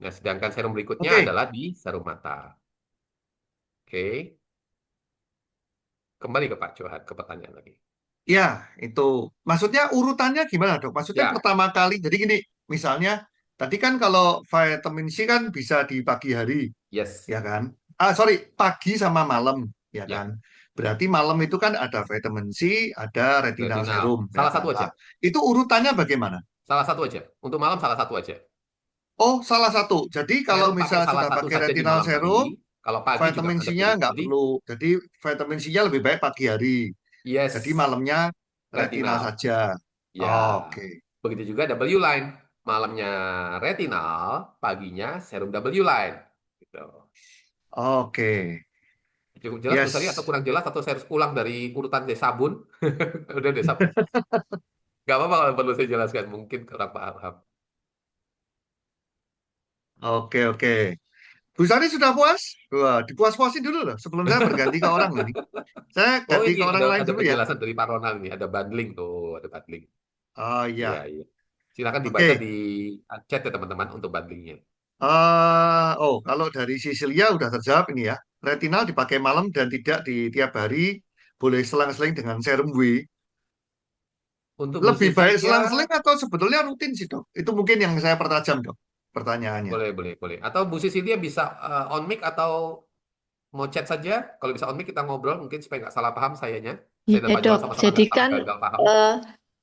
Nah, sedangkan serum berikutnya oke. adalah di serum mata. Oke, kembali ke Pak Johan, ke pertanyaan lagi. Ya, itu. Maksudnya urutannya gimana, Dok? Maksudnya Ya, pertama kali, jadi gini, misalnya, tadi kan kalau vitamin C kan bisa di pagi hari, yes, ya kan? Ah, sorry, pagi sama malam, ya kan? ya, Berarti malam itu kan ada vitamin C, ada retinal retinal. serum, ya Salah kan? satu aja, Nah, itu urutannya bagaimana? salah satu aja. Untuk malam salah satu aja. Oh, salah satu. Jadi kalau Serum pakai misalnya salah sudah satu pakai saja di retinal malam hari. serum, Kalau pagi juga vitamin Anda C-nya boleh. nggak Jadi, perlu. Jadi vitamin C-nya lebih baik pagi hari. Jadi yes, malamnya retinal retinal. saja. Ya, Oke. begitu juga W line. Malamnya retinal, paginya serum W line. Gitu. Oke. Cukup jelas Bu Sari atau Yes. kurang jelas atau saya harus ulang dari urutan deh sabun? Udah deh sabun. Gak apa-apa kalau perlu saya jelaskan. Mungkin kurang paham. Oke, oke. Bu Sari sudah puas? Wah, dipuas-puasin dulu loh. Sebelum saya berganti ke orang loh nih. Saya Oh ganti ini ke orang lain ada dulu ya. penjelasan dari Pak Ronald nih, ada bundling tuh, ada bundling. Oh Iya, iya. iya. Silakan dibaca Oke. di chat ya teman-teman untuk bundlingnya. Oh, kalau dari Sisilia udah terjawab ini ya. Retinal dipakai malam dan tidak di tiap hari. Boleh selang-seling dengan serum W. Untuk Bu Lebih baik Cecilia, selang-seling atau sebetulnya rutin sih, Dok? Itu mungkin yang saya pertajam, Dok. Pertanyaannya. boleh, boleh, boleh. Atau Bu Cecilia bisa on mic atau mau chat saja. Kalau bisa on mic kita ngobrol mungkin supaya nggak salah paham sayanya. Saya dan Iya Pak dok, Johan sama-sama jadi nggak salah kan gagal paham. eh,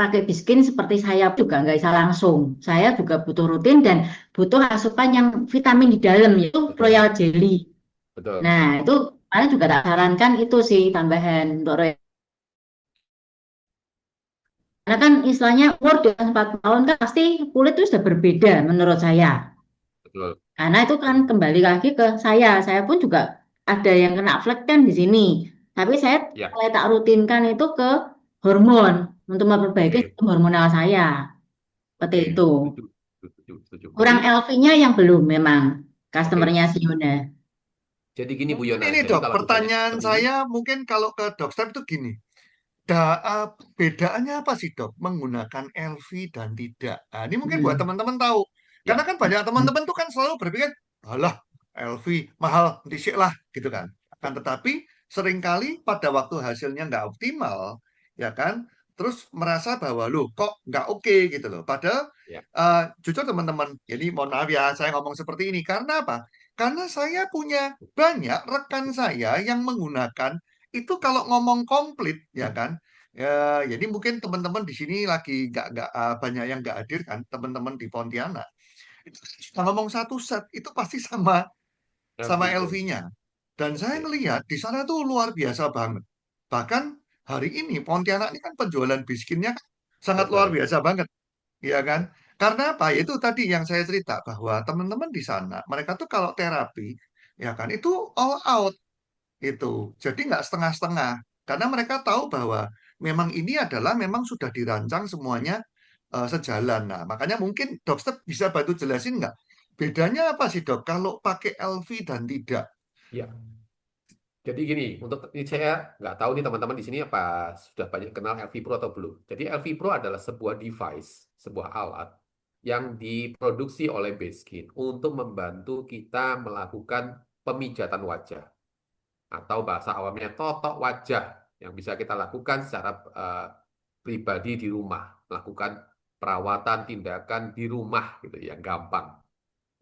pakai biskin seperti saya juga nggak bisa langsung. Saya juga butuh rutin dan butuh asupan yang vitamin di dalam, yaitu Betul, Royal Jelly. betul. Nah, itu kemarin juga tak sarankan itu sih tambahan untuk Royal. Karena kan istilahnya umur di atas 40 tahun kan pasti kulit itu sudah berbeda menurut saya. Betul. Karena itu kan kembali lagi ke saya. Saya pun juga ada yang kena flek kan di sini. Tapi saya Ya, mulai tak rutinkan itu ke hormon untuk memperbaiki oke, sistem hormonal saya. Seperti oke. itu. Setuju, setuju, setuju. Jadi, Kurang LV-nya yang belum memang oke. customernya si Yuna. Gini Bu Mungkin Yona, ini jadi dok, kalau misalnya pertanyaan seperti ini, saya mungkin kalau ke dok Step itu gini. Bedaannya apa sih dok menggunakan LV dan tidak? Nah, ini mungkin buat Hmm. teman-teman tahu. Karena ya, kan banyak teman-teman tuh kan selalu berpikir, alah LV mahal, dicek lah gitu kan. Akan tetapi seringkali pada waktu hasilnya nggak optimal, ya kan, terus merasa bahwa loh kok nggak oke gitu loh. Padahal ya, jujur teman-teman, jadi mohon maaf ya saya ngomong seperti ini. Karena apa? Karena saya punya banyak rekan saya yang menggunakan itu kalau ngomong komplit, ya kan. Ya, jadi mungkin teman-teman di sini lagi nggak banyak yang nggak hadir kan, teman-teman di Pontianak. Itu kalau ngomong satu set itu pasti sama LV sama Pro. LV-nya. Dan saya Oke, ngelihat di sana tuh luar biasa banget. Bahkan hari ini Pontianak ini kan penjualan biskinnya kan sangat luar betul. biasa banget, ya Ya, kan? Karena apa? Itu tadi yang saya cerita bahwa teman-teman di sana mereka tuh kalau terapi, ya kan itu all out itu. Jadi nggak setengah-setengah. Karena mereka tahu bahwa memang ini adalah memang sudah dirancang semuanya sejalan. Nah, makanya mungkin dokter bisa bantu jelasin nggak? Bedanya apa sih dok kalau pakai LV dan tidak? ya. Jadi gini, untuk ini saya nggak tahu nih teman-teman di sini apa sudah banyak kenal LV Pro atau belum. Jadi LV Pro adalah sebuah device, sebuah alat yang diproduksi oleh Baskin untuk membantu kita melakukan pemijatan wajah atau bahasa awamnya totok wajah yang bisa kita lakukan secara pribadi di rumah, melakukan perawatan tindakan di rumah gitu yang gampang.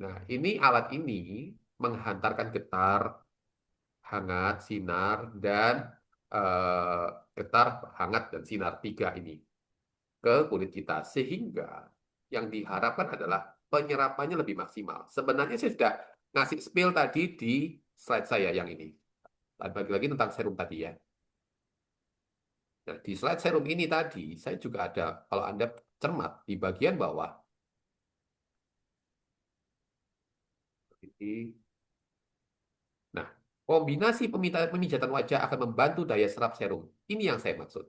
Nah, ini alat ini menghantarkan getar hangat, sinar, dan eh, getar, hangat, dan sinar tiga ini ke kulit kita. Sehingga yang diharapkan adalah penyerapannya lebih maksimal. Sebenarnya saya sudah ngasih spill tadi di slide saya yang ini. Lagi-lagi tentang serum tadi ya. Nah, di slide serum ini tadi, saya juga ada, kalau Anda cermat, di bagian bawah, nah, kombinasi pemijatan wajah akan membantu daya serap serum. Ini yang saya maksud.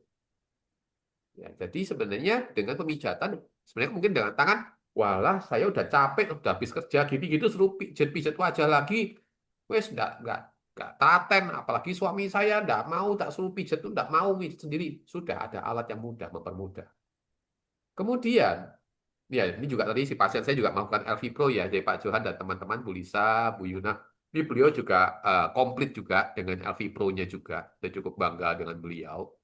Ya, jadi sebenarnya dengan pemijatan, sebenarnya mungkin dengan tangan, walah saya udah capek, udah habis kerja gitu-gitu, suruh pijat-pijat wajah lagi, wes nggak taten, apalagi suami saya nggak mau tak suruh pijat tuh nggak mau pijat sendiri, sudah ada alat yang mudah mempermudah. Kemudian, ya ini juga tadi si pasien saya juga melakukan LV Pro ya, jadi Pak Johan dan teman-teman, Bu Lisa, Bu Yuna, ini beliau juga komplit juga dengan LV Pro-nya juga, saya cukup bangga dengan beliau.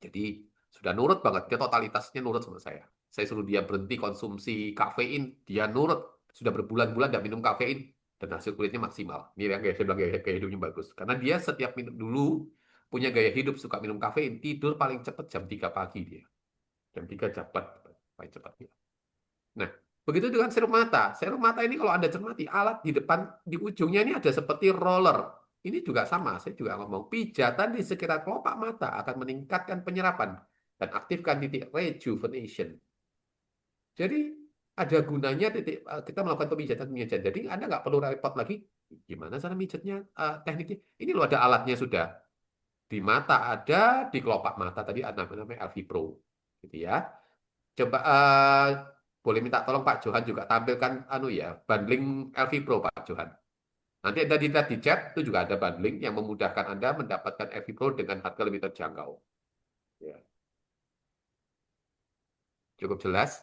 Jadi sudah nurut banget, dia totalitasnya nurut sama saya. Saya suruh dia berhenti konsumsi kafein, dia nurut. Sudah berbulan-bulan tidak minum kafein, dan hasil kulitnya maksimal. Ini yang saya bilang gaya hidupnya bagus. Karena dia setiap minum dulu, punya gaya hidup, suka minum kafein, tidur paling cepat jam 3 pagi dia. Jam 3 cepat, paling cepat dia. Nah, begitu dengan serum mata. Serum mata ini kalau Anda cermati, alat di depan, di ujungnya ini ada seperti roller. Ini juga sama, saya juga ngomong, pijatan di sekitar kelopak mata akan meningkatkan penyerapan dan aktifkan titik rejuvenation. Jadi ada gunanya titik kita melakukan pemijatan. Jadi Anda nggak perlu repot lagi, gimana cara mijatnya, tekniknya. Ini loh ada alatnya sudah. Di mata ada, di kelopak mata tadi ada namanya LV Pro. Gitu ya. Coba boleh minta tolong Pak Johan juga tampilkan anu ya, bundling LV Pro Pak Johan. Nanti Anda dilihat di chat itu juga ada bundling yang memudahkan Anda mendapatkan LV Pro dengan harga lebih terjangkau. Ya, cukup jelas.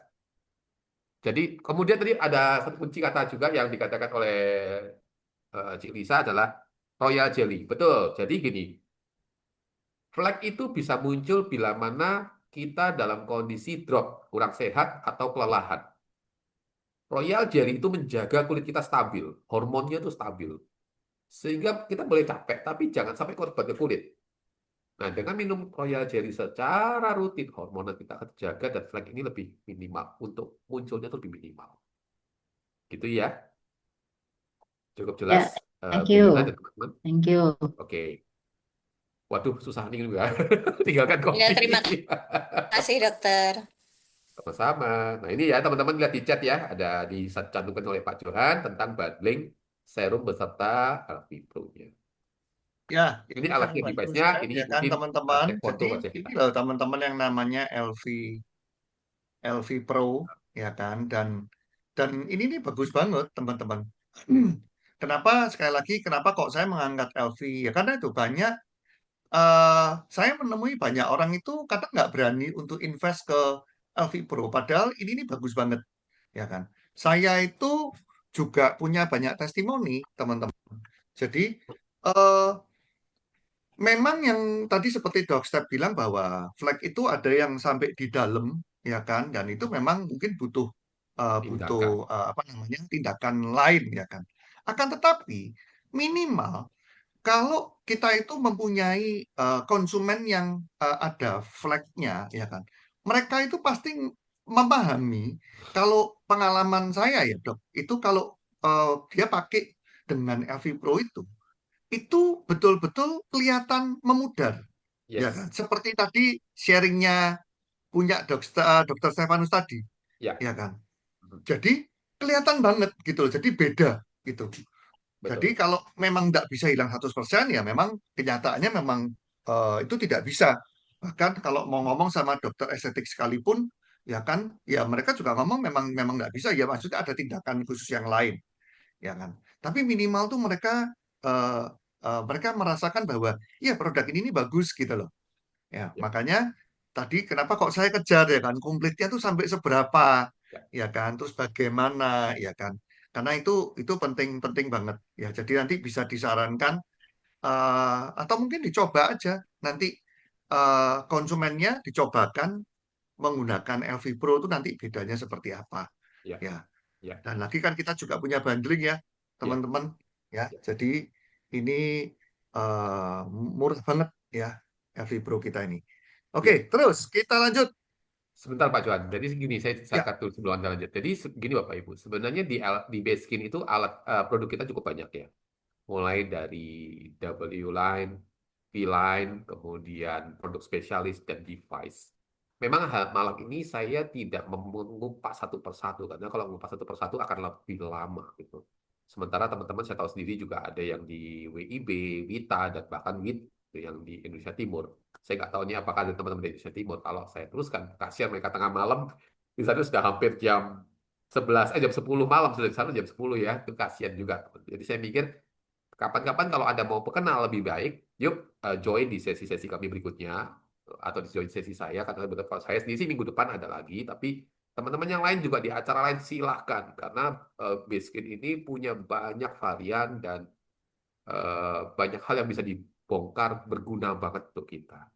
Jadi kemudian tadi ada satu kunci kata juga yang dikatakan oleh Cik Lisa adalah Royal Jelly. Betul. Jadi gini, flek itu bisa muncul bila mana kita dalam kondisi drop, kurang sehat atau kelelahan. Royal Jelly itu menjaga kulit kita stabil, hormonnya itu stabil. Sehingga kita boleh capek, tapi jangan sampai korban ke kulit. Nah, dengan minum Royal Jelly secara rutin, hormonal kita akan terjaga dan flek ini lebih minimal. Untuk munculnya itu lebih minimal. Gitu ya. Cukup jelas, Ya, thank Bu Yuna dan you. teman-teman. Thank you. Oke. Waduh, susah nih juga. Tinggalkan Ya, kopi. terima kasih dokter. Sama-sama. Nah, ini ya teman-teman lihat di chat ya. Ada dicantumkan oleh Pak Johan tentang bundling serum beserta LV Pro-nya. Ya, Ini ini sangat alatnya, bagus device-nya, kan, ini ya kan ikutin teman-teman. cek foto Jadi wajah ini kita. loh teman-teman yang namanya LV Pro, ya kan. Dan ini nih bagus banget teman-teman. Kenapa sekali lagi kenapa kok saya mengangkat LV? Ya karena itu banyak saya menemui banyak orang itu kadang nggak berani untuk invest ke LV Pro. Padahal ini nih bagus banget, ya kan. Saya itu juga punya banyak testimoni teman-teman. Jadi eh, memang yang tadi seperti Dok Step bilang bahwa flag itu ada yang sampai di dalam, ya kan, dan itu memang mungkin butuh butuh Tindakan. apa namanya tindakan lain, ya kan. Akan tetapi minimal kalau kita itu mempunyai konsumen yang ada flagnya, ya kan, mereka itu pasti memahami. Kalau pengalaman saya ya Dok, itu kalau dia pakai dengan LV Pro itu betul-betul kelihatan memudar, ya kan? Yes. Seperti tadi sharingnya punya dokter Stefanus tadi, Ya, ya kan? Jadi kelihatan banget gitu loh. Jadi beda gitu. Jadi betul. kalau memang tidak bisa hilang 100%, ya memang kenyataannya memang itu tidak bisa. Bahkan kalau mau ngomong sama dokter estetik sekalipun, ya kan, ya mereka juga ngomong memang memang tidak bisa. Ya maksudnya ada tindakan khusus yang lain, ya kan. Tapi minimal tuh eh, mereka merasakan bahwa ya produk ini bagus gitu loh. Ya, Ya, makanya tadi kenapa kok saya kejar ya kan, komplitnya tuh sampai seberapa, ya, ya kan, terus bagaimana, ya kan. Karena itu penting penting banget. Ya, jadi nanti bisa disarankan atau mungkin dicoba aja nanti konsumennya dicobakan menggunakan LV Pro itu nanti bedanya seperti apa. ya, Ya, ya, dan lagi kan kita juga punya bundling ya, ya, teman-teman. Ya, ya, jadi ini eh, murah banget ya LV Pro kita ini. Oke, ya. terus kita lanjut. Sebentar Pak Johan. Jadi segini, saya Ya, cut dulu sebelum Anda lanjut. Jadi gini Bapak Ibu, sebenarnya di Basecamp itu alat produk kita cukup banyak ya. Mulai dari W line, P line, kemudian produk spesialis dan device. Memang malam ini saya tidak mengupas satu persatu karena kalau mengupas satu persatu akan lebih lama gitu. Sementara teman-teman saya tahu sendiri juga ada yang di WIB, Wita dan bahkan WIT yang di Indonesia Timur. Saya nggak tahu ini apakah ada teman-teman di Indonesia Timur. Kalau saya teruskan, kasihan mereka tengah malam, di sana sudah hampir jam 10 malam sudah di sana jam 10 ya, itu kasihan juga. Jadi saya mikir kapan-kapan kalau Anda mau kenal lebih baik, yuk join di sesi-sesi kami berikutnya atau di join sesi saya karena kalau saya sendiri sih minggu depan ada lagi, tapi teman-teman yang lain juga di acara lain silahkan karena Basecamp ini punya banyak varian dan banyak hal yang bisa dibongkar berguna banget untuk kita.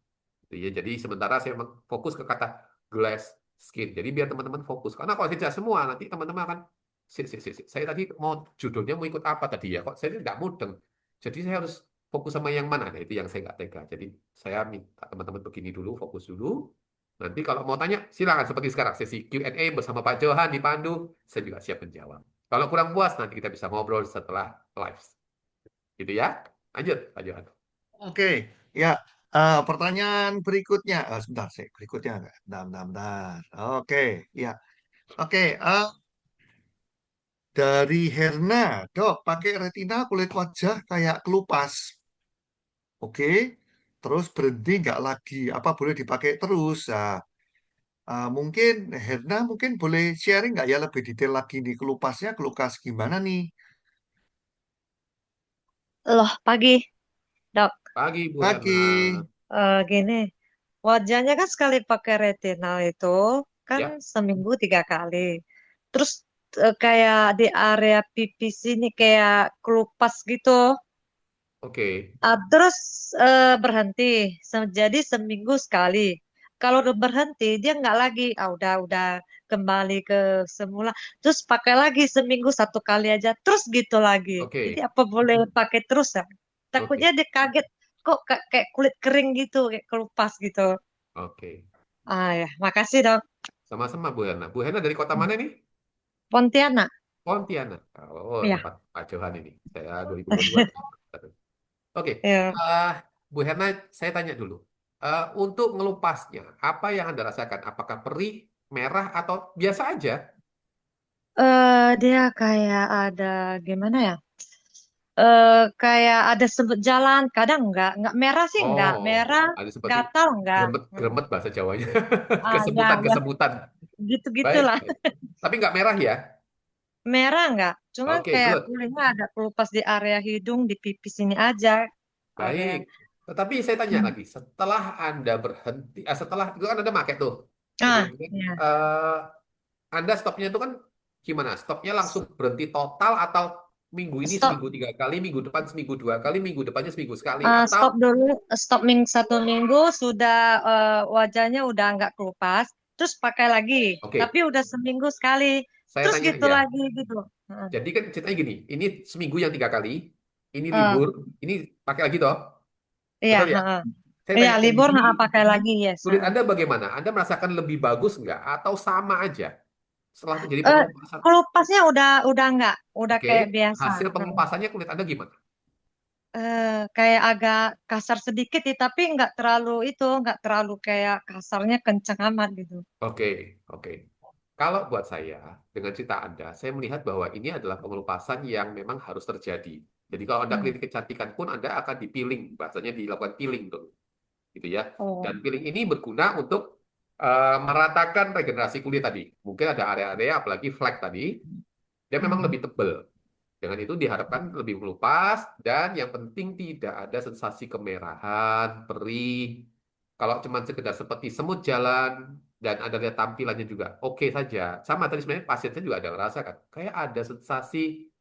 Gitu ya. Jadi sementara saya memang fokus ke kata glass skin. Jadi biar teman-teman fokus. Karena kalau tidak semua nanti teman-teman akan saya tadi mau judulnya mau ikut apa tadi ya? Kok saya tidak mudeng. Jadi saya harus fokus sama yang mana? Nah, itu yang saya nggak tega. Jadi saya minta teman-teman begini dulu, fokus dulu. Nanti kalau mau tanya, silakan seperti sekarang sesi Q&A bersama Pak Johan di Pandu, saya juga siap menjawab. Kalau kurang puas, nanti kita bisa ngobrol setelah live. Gitu ya. Lanjut, Pak Johan. oke. Ya, pertanyaan berikutnya. Sebentar sih, berikutnya enggak. Bentar, bentar, bentar. Oke, ya. Oke, dari Herna, Dok, pakai retina kulit wajah kayak kelupas. Oke, terus berhenti nggak lagi? Apa boleh dipakai terus? Nah, mungkin Herna mungkin boleh sharing nggak ya lebih detail lagi nih kelupasnya, kelupas gimana nih? Loh, pagi, Dok. Pagi, Bu Pagi. Herna. Gini, wajahnya kan sekali pakai retinal itu kan Ya, seminggu 3 kali. Terus kayak di area pipi sini kayak kelupas gitu. oke. Terus berhenti. Jadi seminggu sekali. Kalau udah berhenti, dia nggak lagi. Udah kembali ke semula. Terus pakai lagi seminggu 1 kali aja. Terus gitu lagi. Jadi Oke, apa boleh pakai terus ya? Takutnya oke. dia kaget. kok kayak kulit kering gitu, kayak kelupas gitu. Oke. Ah ya, makasih dok. Sama-sama Bu Hana. Bu Hana dari kota mana nih? Pontianak. Pontianak. Oh, Ya, tempat Pak Johan ini. Saya 2022. Oke. ya. eh, Bu Hana, saya tanya dulu. Untuk ngelupasnya, apa yang Anda rasakan? Apakah perih, merah, atau biasa aja? Dia kayak ada gimana ya? Kayak ada sebut jalan, kadang enggak merah sih enggak, Oh, merah, ada seperti gatal enggak. gremet-gremet bahasa Jawanya. Ah ya ya, Kesemutan-kesemutan. Baik, gitu-gitulah. baik. Tapi nggak merah ya? Merah enggak, cuman Oke, kayak good. kulitnya ada kelupas di area hidung, di pipi sini aja. Area. Baik. Tetapi saya tanya Hmm. lagi, setelah Anda berhenti, setelah itu kan Anda pakai tuh, Ah, kemudian ya. Anda stopnya itu kan gimana? Stopnya langsung berhenti total atau minggu ini Stop. seminggu 3 kali, minggu depan seminggu 2 kali, minggu depannya seminggu sekali, atau Stop dulu, stop 1 minggu sudah wajahnya udah nggak kelupas, terus pakai lagi, oke, tapi udah seminggu sekali, saya terus tanya gitu ya. lagi gitu. Heeh. Jadi kan ceritanya gini, ini seminggu yang 3 kali, ini Eh, libur, ini pakai lagi toh, iya, betul ya? heeh. Saya Iya tanya libur kondisi pakai lagi yes. kulit Heeh. Anda bagaimana? Anda merasakan lebih bagus nggak atau sama aja setelah terjadi Eh, pengelupasan? kelupasnya udah nggak, udah Oke, kayak biasa. hasil Heeh. pengelupasannya kulit Anda gimana? Kayak agak kasar sedikit, tapi nggak terlalu kayak kasarnya kenceng amat gitu. Oke, oke. Kalau buat saya, dengan cerita Anda, saya melihat bahwa ini adalah pengelupasan yang memang harus terjadi. Jadi kalau Anda Hmm. klinik kecantikan pun Anda akan dipiling, bahasanya dilakukan peeling tuh, gitu ya. Oh. Dan peeling ini berguna untuk meratakan regenerasi kulit tadi. Mungkin ada area-area, apalagi flek tadi, dia memang Hmm. lebih tebal. Dengan itu diharapkan lebih melupas dan yang penting tidak ada sensasi kemerahan, perih. Kalau cuma sekedar seperti semut jalan dan Anda lihat tampilannya juga oke saja. Sama tadi sebenarnya pasien saya juga ada ngerasakan kayak ada sensasi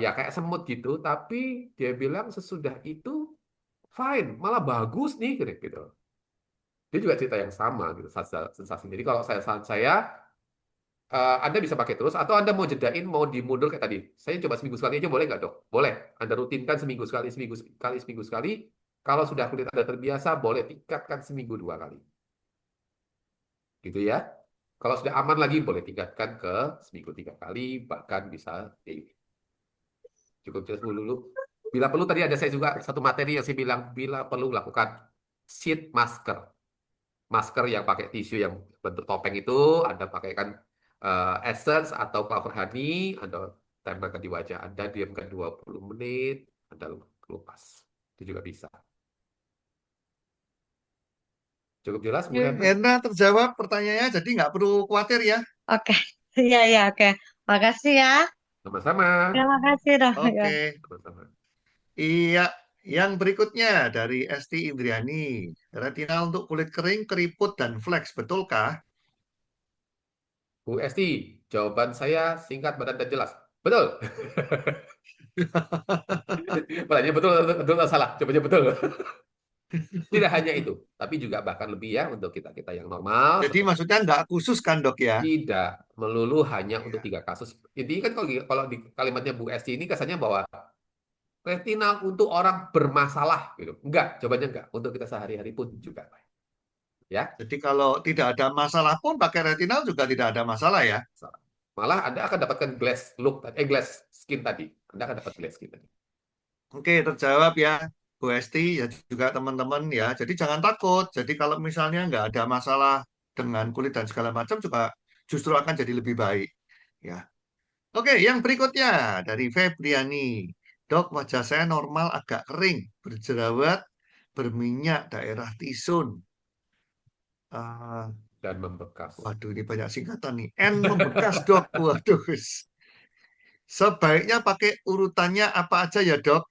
ya kayak semut gitu, tapi dia bilang sesudah itu fine, malah bagus nih gitu. Dia juga cerita yang sama gitu sensasi. Jadi kalau saran saya Anda bisa pakai terus atau Anda mau jedain mau dimundur kayak tadi. Saya coba seminggu sekali aja boleh nggak dok? Boleh. Anda rutinkan seminggu sekali, seminggu sekali, seminggu sekali. Kalau sudah kulit Anda terbiasa, boleh tingkatkan seminggu 2 kali. Gitu ya. Kalau sudah aman lagi, boleh tingkatkan ke seminggu 3 kali, bahkan bisa daily. Cukup jelas dulu. Bila perlu, tadi ada saya juga satu materi yang saya bilang, bila perlu lakukan sheet masker. Masker yang pakai tisu yang bentuk topeng itu, Anda pakaikan essence atau clover honey, Anda tempelkan di wajah Anda, diamkan 20 menit, Anda kelupas. Itu juga bisa. Cukup jelas, Bu Oke, Hana? Hendra terjawab pertanyaannya, jadi nggak perlu khawatir ya. Oke, iya iya oke. Makasih ya. Sama-sama. Terima kasih dah. Ya. Oke, Sama-sama. iya. Yang berikutnya dari Esti Indriani, retina untuk kulit kering, keriput, dan flex, betulkah? Bu Esti, jawaban saya singkat, padat, dan jelas. Betul. Pertanyaan betul, betul, betul atau salah? Coba aja betul. Tidak hanya itu, tapi juga bahkan lebih ya untuk kita-kita yang normal, Jadi seperti maksudnya nggak khusus kan dok ya? tidak melulu hanya untuk Ya. 3 kasus. Intinya kan kalau di kalimatnya Bu Esti ini kesannya bahwa retinal untuk orang bermasalah gitu. Enggak, jawabannya enggak. Untuk kita sehari-hari pun juga. Ya, Jadi kalau tidak ada masalah pun pakai retinal juga tidak ada masalah ya? malah Anda akan dapatkan glass look, glass skin tadi. Anda akan dapat glass skin tadi. Oke, terjawab ya Bu Esti, ya juga teman-teman ya. Jadi jangan takut. Jadi kalau misalnya nggak ada masalah dengan kulit dan segala macam juga justru akan jadi lebih baik. Ya. Oke, yang berikutnya dari Febriani. Dok, wajah saya normal agak kering, berjerawat, berminyak daerah tisun. Ah, Dan membekas. waduh, ini banyak singkatan nih. N membekas, dok. Waduh, wis. Sebaiknya pakai urutannya apa aja ya, dok?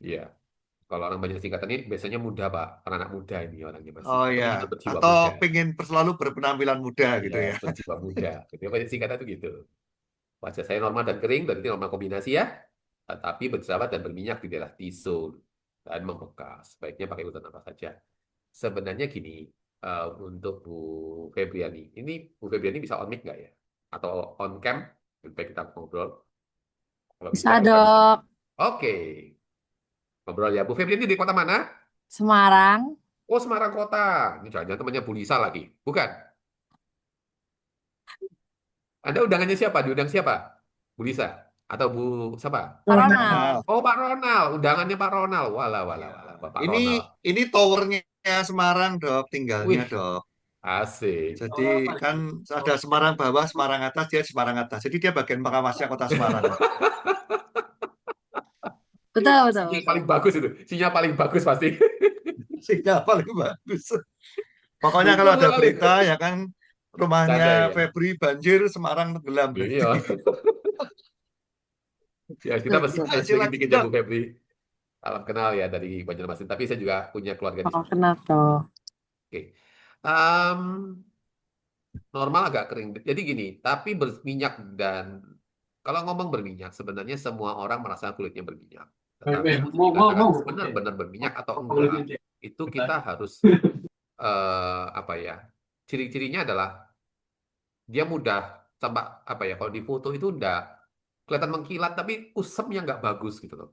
Iya. Kalau orang banyak singkatan ini biasanya muda, Pak. Anak-anak muda ini orangnya masih. Oh Atau ya, minimal berjiwa atau muda. pengen selalu berpenampilan muda gitu Iya, ya. berjiwa muda. Gitu. Banyak singkatan itu gitu. Wajah saya normal dan kering, berarti normal kombinasi ya. Tapi berjerawat dan berminyak di daerah tisul dan membekas. Baiknya pakai urutan apa saja. Sebenarnya gini, untuk Bu Febriani, ini Bu Febriani bisa on mic nggak ya? Atau on cam? Lebih baik kita ngobrol. Kalau bisa, Bisa kita bisa. dok. Oke. Ngobrol ya. Bu Febri ini di kota mana? Semarang. Oh, Semarang kota. Ini jangan-jangan temannya Bu Lisa lagi. Bukan? Anda undangannya siapa? Diundang siapa? Bu Lisa? Atau Bu siapa? Pak Ronald. Nah, Oh, Pak Ronald. Undangannya Pak Ronald. Walah, walah, walah. Bapak ini Ronald. ini towernya Semarang, Dok, tinggalnya, Wih, Dok. asik. Jadi kan ada Semarang bawah, Semarang atas, dia Semarang atas. Jadi dia bagian pengawasnya kota Semarang. Betul, betul, Sinyal betul. paling bagus itu. Sinyal paling bagus pasti. Sinyal paling bagus. Pokoknya kalau Betul ada sekali. berita ya kan Canda rumahnya ya. Febri banjir, Semarang tenggelam. Iya. Ya, kita Betul, masih betul. Ayo, sering silakan, bikinnya Dok. Bu Febri. Salam kenal ya dari Banjarmasin. Tapi saya juga punya keluarga di Oh, sini. kenapa? Oke. Em, normal agak kering. Jadi gini, tapi berminyak dan kalau ngomong berminyak, sebenarnya semua orang merasa kulitnya berminyak. Tetapi untuk dikatakan benar-benar berminyak atau enggak, itu kita harus apa ya? Ciri-cirinya adalah dia mudah tampak apa ya? Kalau di foto itu udah kelihatan mengkilat, tapi kusemnya nggak bagus gitu loh.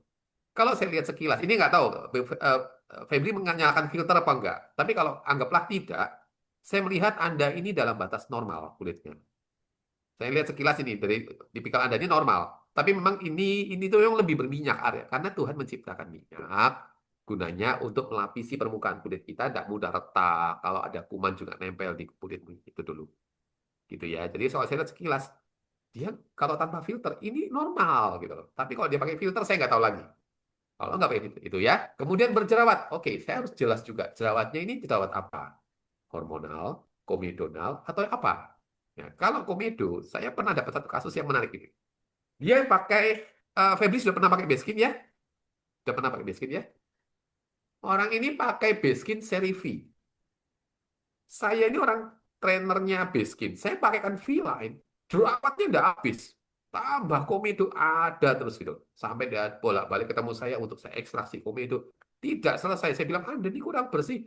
Kalau saya lihat sekilas, ini nggak tahu Febri menyalakan filter apa enggak. Tapi kalau anggaplah tidak, saya melihat Anda ini dalam batas normal kulitnya. Saya lihat sekilas ini dari tipikal Anda ini normal. Tapi memang ini tuh yang lebih berminyak area karena Tuhan menciptakan minyak gunanya untuk melapisi permukaan kulit kita tidak mudah retak. Kalau ada kuman juga nempel di kulit itu dulu. Gitu ya. Jadi soal saya lihat sekilas dia kalau tanpa filter ini normal gitu loh. Tapi kalau dia pakai filter saya nggak tahu lagi. Kalau nggak pakai itu ya. Kemudian berjerawat. Oke, saya harus jelas juga jerawatnya ini jerawat apa? Hormonal, komedonal, atau apa? Ya, kalau komedo, saya pernah dapat satu kasus yang menarik ini. Dia pakai, Febri sudah pernah pakai Beskin ya? Sudah pernah pakai Beskin ya? Orang ini pakai Beskin seri V. Saya ini orang trainernya Beskin. Saya pakaikan V-Line. Jerawatnya nggak habis. Tambah komedo ada terus gitu. Sampai dia bolak-balik ketemu saya untuk saya ekstraksi komedo. Tidak selesai. Saya bilang, Anda ini kurang bersih.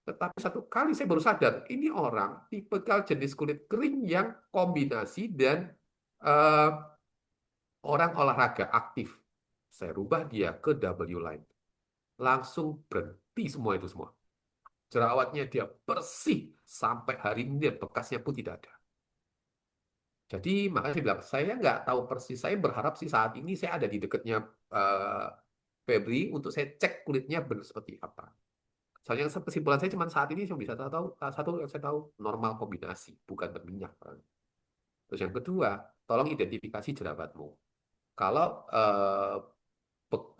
Tetapi satu kali saya baru sadar, ini orang tipikal jenis kulit kering yang kombinasi dan eh, orang olahraga aktif. Saya rubah dia ke W line. Langsung berhenti semua itu semua. Jerawatnya dia bersih. Sampai hari ini bekasnya pun tidak ada. Jadi makanya saya bilang, saya nggak tahu persis. Saya berharap sih saat ini saya ada di dekatnya Febri untuk saya cek kulitnya benar seperti apa. Soalnya kesimpulan saya cuma saat ini yang bisa tahu satu yang saya tahu normal kombinasi bukan berminyak. Terus yang kedua, tolong identifikasi jerawatmu. Kalau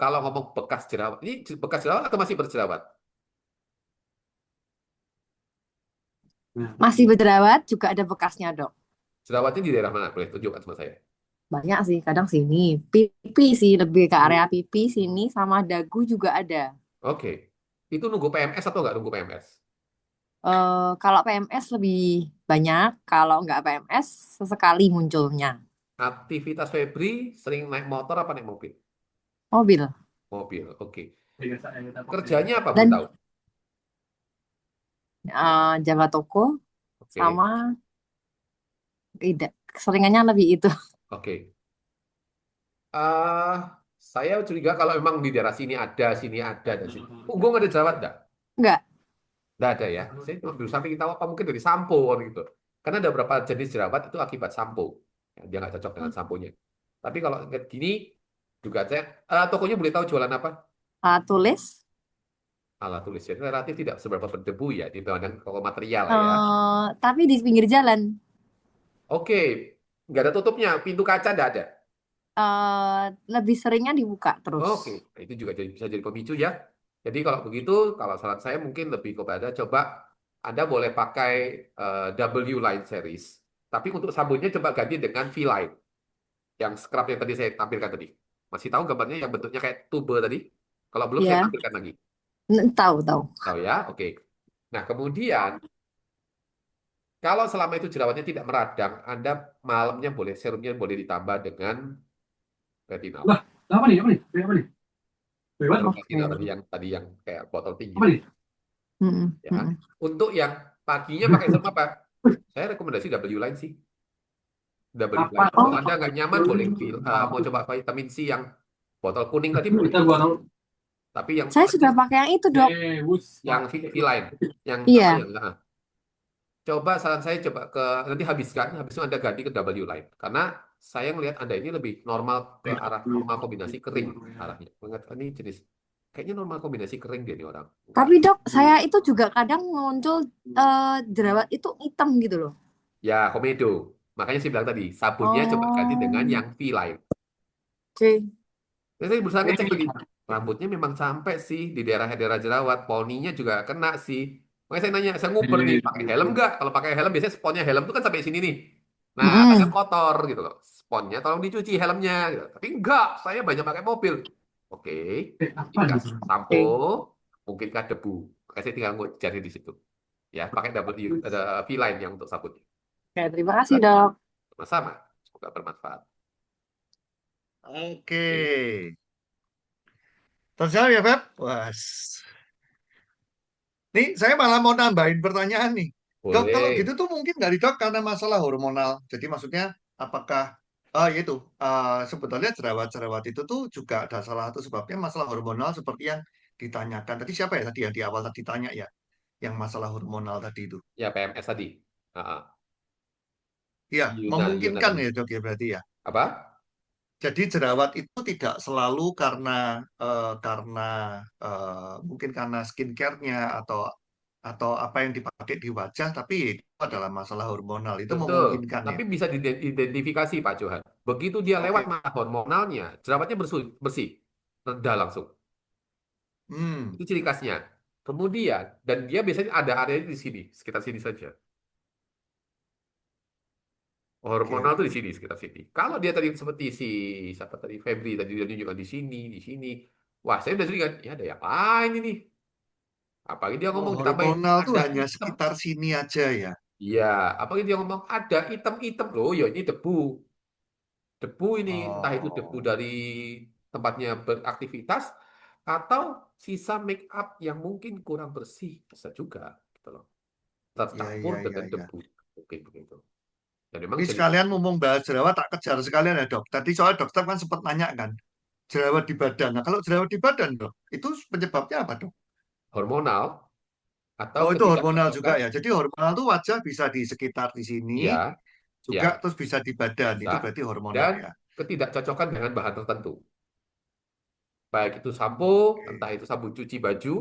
kalau ngomong bekas jerawat, ini bekas jerawat atau masih berjerawat? Masih berjerawat, juga ada bekasnya, Dok. Jerawatnya di daerah mana? Boleh tunjukkan sama saya. Banyak sih, kadang sini. Pipi sih, lebih ke area pipi sini, sama dagu juga ada. Oke. Itu nunggu PMS atau nggak nunggu PMS? Kalau PMS lebih banyak, kalau nggak PMS sesekali munculnya. Aktivitas Febri sering naik motor apa naik mobil? Mobil. Mobil, oke. Kerjanya apa, Bu Dan tahu? jaga toko, Oke, sama tidak. Keseringannya lebih itu. oke. Saya curiga kalau memang di daerah sini ada, dan sini. Punggung ada jerawat enggak? Enggak. Enggak ada ya. Saya cuma berusaha ingin tahu apa mungkin dari sampo gitu. Karena ada beberapa jenis jerawat itu akibat sampo. Ya, dia nggak cocok dengan samponya. Tapi kalau gini juga saya, tokonya boleh tahu jualan apa? Tulis. Alat tulis. Jadi relatif tidak seberapa berdebu ya dibanding toko material ya. Tapi di pinggir jalan. Oke, nggak ada tutupnya. Pintu kaca nggak ada. Lebih seringnya dibuka terus. Oke, nah, itu juga bisa jadi pemicu ya. Jadi kalau begitu, kalau saran saya mungkin lebih kepada coba Anda boleh pakai W line series. Tapi untuk sabunnya coba ganti dengan V line. Yang scrub yang tadi saya tampilkan tadi. Masih tahu gambarnya yang bentuknya kayak tube tadi? Kalau belum saya Ya, tampilkan lagi. tahu. Tahu ya? Oke. Nah, kemudian kalau selama itu jerawatnya tidak meradang, Anda malamnya boleh serumnya boleh ditambah dengan retinol. Apa nih? Serum Oke. retinol tadi yang kayak botol tinggi. Mm-mm, Ya. mm-mm. Untuk yang paginya pakai serum apa? Saya rekomendasi W line sih. W line. Kalau Anda nggak nyaman boleh mau coba vitamin C yang botol kuning tadi boleh. Tapi yang Saya sudah pakai yang itu, Dok. yang V-line, yang apa Iya. yang coba saran saya coba ke nanti habiskan, habis itu Anda ganti ke W line. Karena saya ngelihat Anda ini lebih normal ke arah normal kombinasi kering arahnya. Mengingat ini jenis kayaknya normal kombinasi kering dia nih orang. Enggak. Tapi Dok, saya itu juga kadang muncul jerawat itu hitam gitu loh. Ya, komedo. Makanya saya bilang tadi, sabunnya coba ganti dengan Oh, yang V-line. oke. Saya berusaha ngecek lagi. Rambutnya memang sampai sih di daerah-daerah jerawat. Poninya juga kena sih. Makanya saya nanya, saya nguper nih, pakai helm nggak? Kalau pakai helm, biasanya sponnya helm itu kan sampai sini nih. Nah, kadang Mm-mm. kotor gitu loh. Sponnya tolong dicuci helmnya. Gitu. Tapi enggak, saya banyak pakai mobil. Oke, inikah sampo, mungkinkah debu? Makanya saya tinggal cari di situ. Ya, pakai ada V-line yang untuk sabunnya. Oke, terima kasih, Dok. Sama-sama. Semoga bermanfaat. Oke. Oke. Terjawab ya, Feb? Wah. Nih, saya malah mau nambahin pertanyaan nih. Dok, kalau gitu Boleh. tuh mungkin dari dok karena masalah hormonal. Jadi maksudnya, apakah, ya itu, sebetulnya jerawat-jerawat itu tuh juga ada salah satu sebabnya masalah hormonal seperti yang ditanyakan. Tadi siapa ya tadi yang di awal tadi tanya ya, yang masalah hormonal tadi itu. Ya, PMS tadi. Ah, Iya, si Yuna memungkinkan tadi. ya dok ya berarti ya. Apa? Jadi jerawat itu tidak selalu karena mungkin karena skincare-nya atau apa yang dipakai di wajah, tapi itu adalah masalah hormonal. Itu Betul. memungkinkan ya. Tapi bisa diidentifikasi, Pak Johan. Begitu dia lewat Oke. masa hormonalnya, jerawatnya bersih, bersih, reda langsung. Hmm. Itu ciri khasnya. Kemudian, dan dia biasanya ada area di sini, sekitar sini saja. Oke, Hormonal tuh oke. di sini, sekitar sini. Kalau dia tadi seperti si siapa tadi Febri tadi dia tunjukkan di sini, di sini. Wah, saya udah curiga, ya ada yang lain ini. Apalagi dia Oh, ngomong ditambahin hormonal tuh ada hanya hitam. sekitar sini aja ya. Iya, apalagi dia ngomong ada hitam-hitam loh, ya ini debu. Debu ini, entah itu debu Oh, dari tempatnya beraktivitas atau sisa make up yang mungkin kurang bersih, bisa juga gitu loh. ya, Tercampur ya, ya, dengan ya. debu, mungkin begitu. Dan memang Ini jenis sekalian mumpung bahas jerawat, tak kejar sekalian ya dok. Tadi soal dokter kan sempat nanya kan, jerawat di badan. Nah, kalau jerawat di badan dok, itu penyebabnya apa dok? hormonal atau Oh, itu hormonal juga ketidakcocokan, ya. Jadi hormonal tuh wajah bisa di sekitar di sini, ya, juga ya terus bisa di badan. bisa, Itu berarti hormonal dan ya. ketidakcocokan dengan bahan tertentu. Baik itu sampo, Oke. entah itu sabun cuci baju,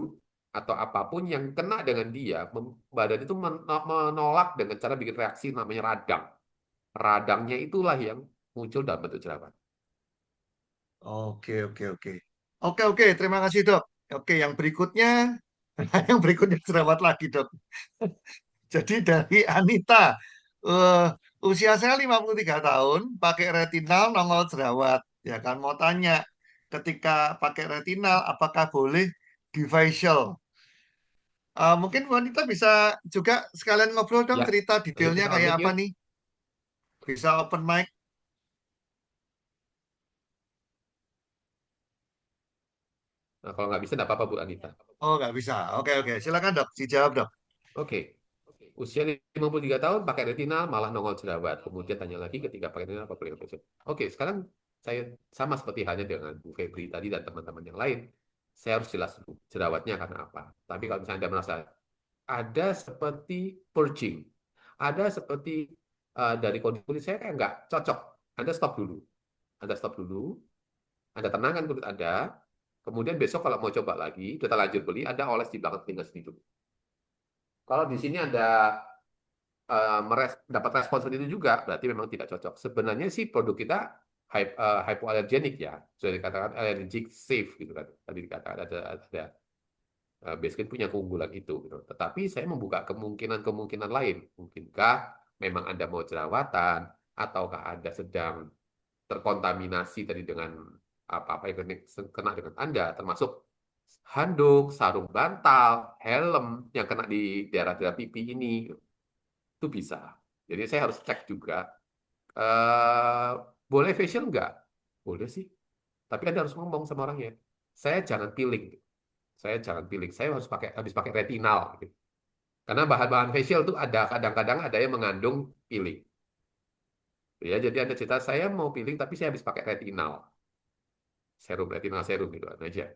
atau apapun yang kena dengan dia, badan itu menolak dengan cara bikin reaksi namanya radang. Radangnya itulah yang muncul dalam bentuk jerawat. Oke, oke, oke. Oke, oke, terima kasih dok. Oke, yang berikutnya, yang berikutnya jerawat lagi dok. Jadi dari Anita, eh, usia saya 53 tahun, pakai retinal nongol jerawat. Ya kan, mau tanya, ketika pakai retinal, apakah boleh di facial? Mungkin wanita bisa juga sekalian ngobrol dong, Ya, cerita ayo detailnya kita kayak unmute apa yuk. nih? Bisa open mic? Nah, kalau nggak bisa, nggak apa-apa Bu Anita. Oh, nggak bisa. Oke, oke. Silakan dok, dijawab dok. Oke, usia 53 tahun pakai retinal malah nongol jerawat. Kemudian tanya lagi ketika pakai retinal apa boleh facial. Oke, sekarang saya sama seperti halnya dengan Bu Febri tadi dan teman-teman yang lain. Saya harus jelas dulu jerawatnya karena apa. Tapi kalau misalnya Anda merasa ada seperti purging, ada seperti dari kondisi kulit saya kayak nggak cocok, Anda stop dulu. Anda stop dulu, Anda tenangkan kulit Anda, kemudian besok kalau mau coba lagi, udah terlanjur beli, Anda oles di belakang telinga sini dulu. Kalau di sini Anda dapat respon seperti itu juga, berarti memang tidak cocok. Sebenarnya sih produk kita hypoallergenic ya, sudah dikatakan allergic safe gitu kan. Tadi dikatakan ada Basecamp punya keunggulan itu gitu. Tetapi saya membuka kemungkinan-kemungkinan lain. Mungkinkah memang Anda mau jerawatan ataukah Anda sedang terkontaminasi tadi dengan apa-apa yang kena dengan Anda, termasuk handuk, sarung bantal, helm yang kena di daerah-daerah pipi ini, itu bisa. Jadi saya harus cek juga. Eh, boleh facial nggak? Boleh sih. Tapi Anda harus ngomong sama orangnya. Saya jangan peeling. Saya jangan peeling. Saya habis pakai retinal. Gitu. Karena bahan-bahan facial tuh ada kadang-kadang ada yang mengandung peeling. Ya, jadi Anda cerita saya mau peeling tapi saya habis pakai retinal. Serum retinal serum gitu aja.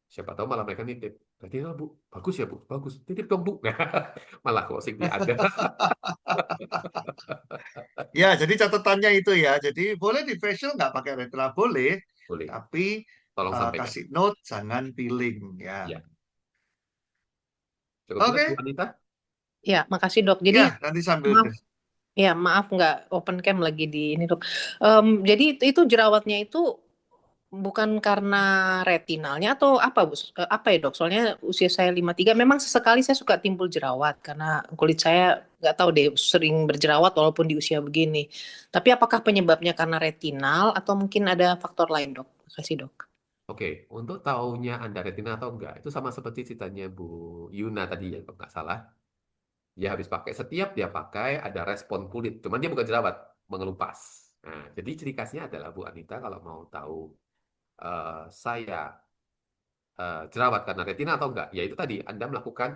Siapa tahu malah mereka nitip. Retinal Bu, bagus ya Bu, bagus. Titip dong Bu. Malah closing di Anda. Ya, jadi catatannya itu ya. Jadi boleh di facial nggak pakai retina boleh, Boleh, tapi tolong sampaikan. kasih note jangan peeling ya. Ya, cukup jelas Bu Oke, Anita? Ya, makasih dok. Jadi ya nanti sambil maaf, ya maaf nggak open cam lagi di ini dok. Jadi itu jerawatnya itu bukan karena retinalnya atau apa Bu? Apa ya dok? Soalnya usia saya 53, memang sesekali saya suka timbul jerawat karena kulit saya nggak tahu deh sering berjerawat walaupun di usia begini. Tapi apakah penyebabnya karena retinal atau mungkin ada faktor lain dok? Makasih dok. Oke, untuk tahunya Anda retina atau enggak, itu sama seperti ceritanya Bu Yuna tadi ya, kalau nggak salah. Dia habis pakai, setiap dia pakai ada respon kulit. Cuman dia bukan jerawat, mengelupas. Nah, jadi ciri khasnya adalah Bu Anita kalau mau tahu saya jerawat karena retina atau enggak, ya itu tadi Anda melakukan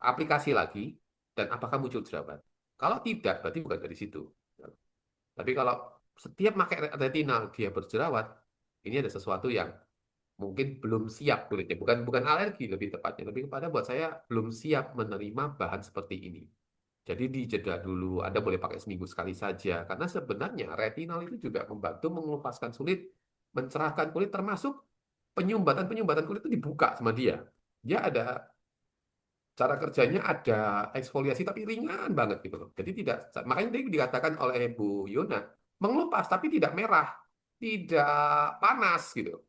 aplikasi lagi dan apakah muncul jerawat. Kalau tidak, berarti bukan dari situ. Tapi kalau setiap pakai retinal dia berjerawat, ini ada sesuatu yang mungkin belum siap kulitnya. Bukan bukan alergi lebih tepatnya, lebih kepada buat saya belum siap menerima bahan seperti ini. Jadi dijeda dulu, Anda boleh pakai seminggu sekali saja. Karena sebenarnya retinal itu juga membantu mengelupaskan kulit, mencerahkan kulit, termasuk penyumbatan-penyumbatan kulit itu dibuka sama dia. Dia ada cara kerjanya, ada eksfoliasi tapi ringan banget gitu loh. Jadi tidak, makanya tadi dikatakan oleh Bu Yona, mengelupas tapi tidak merah, tidak panas gitu.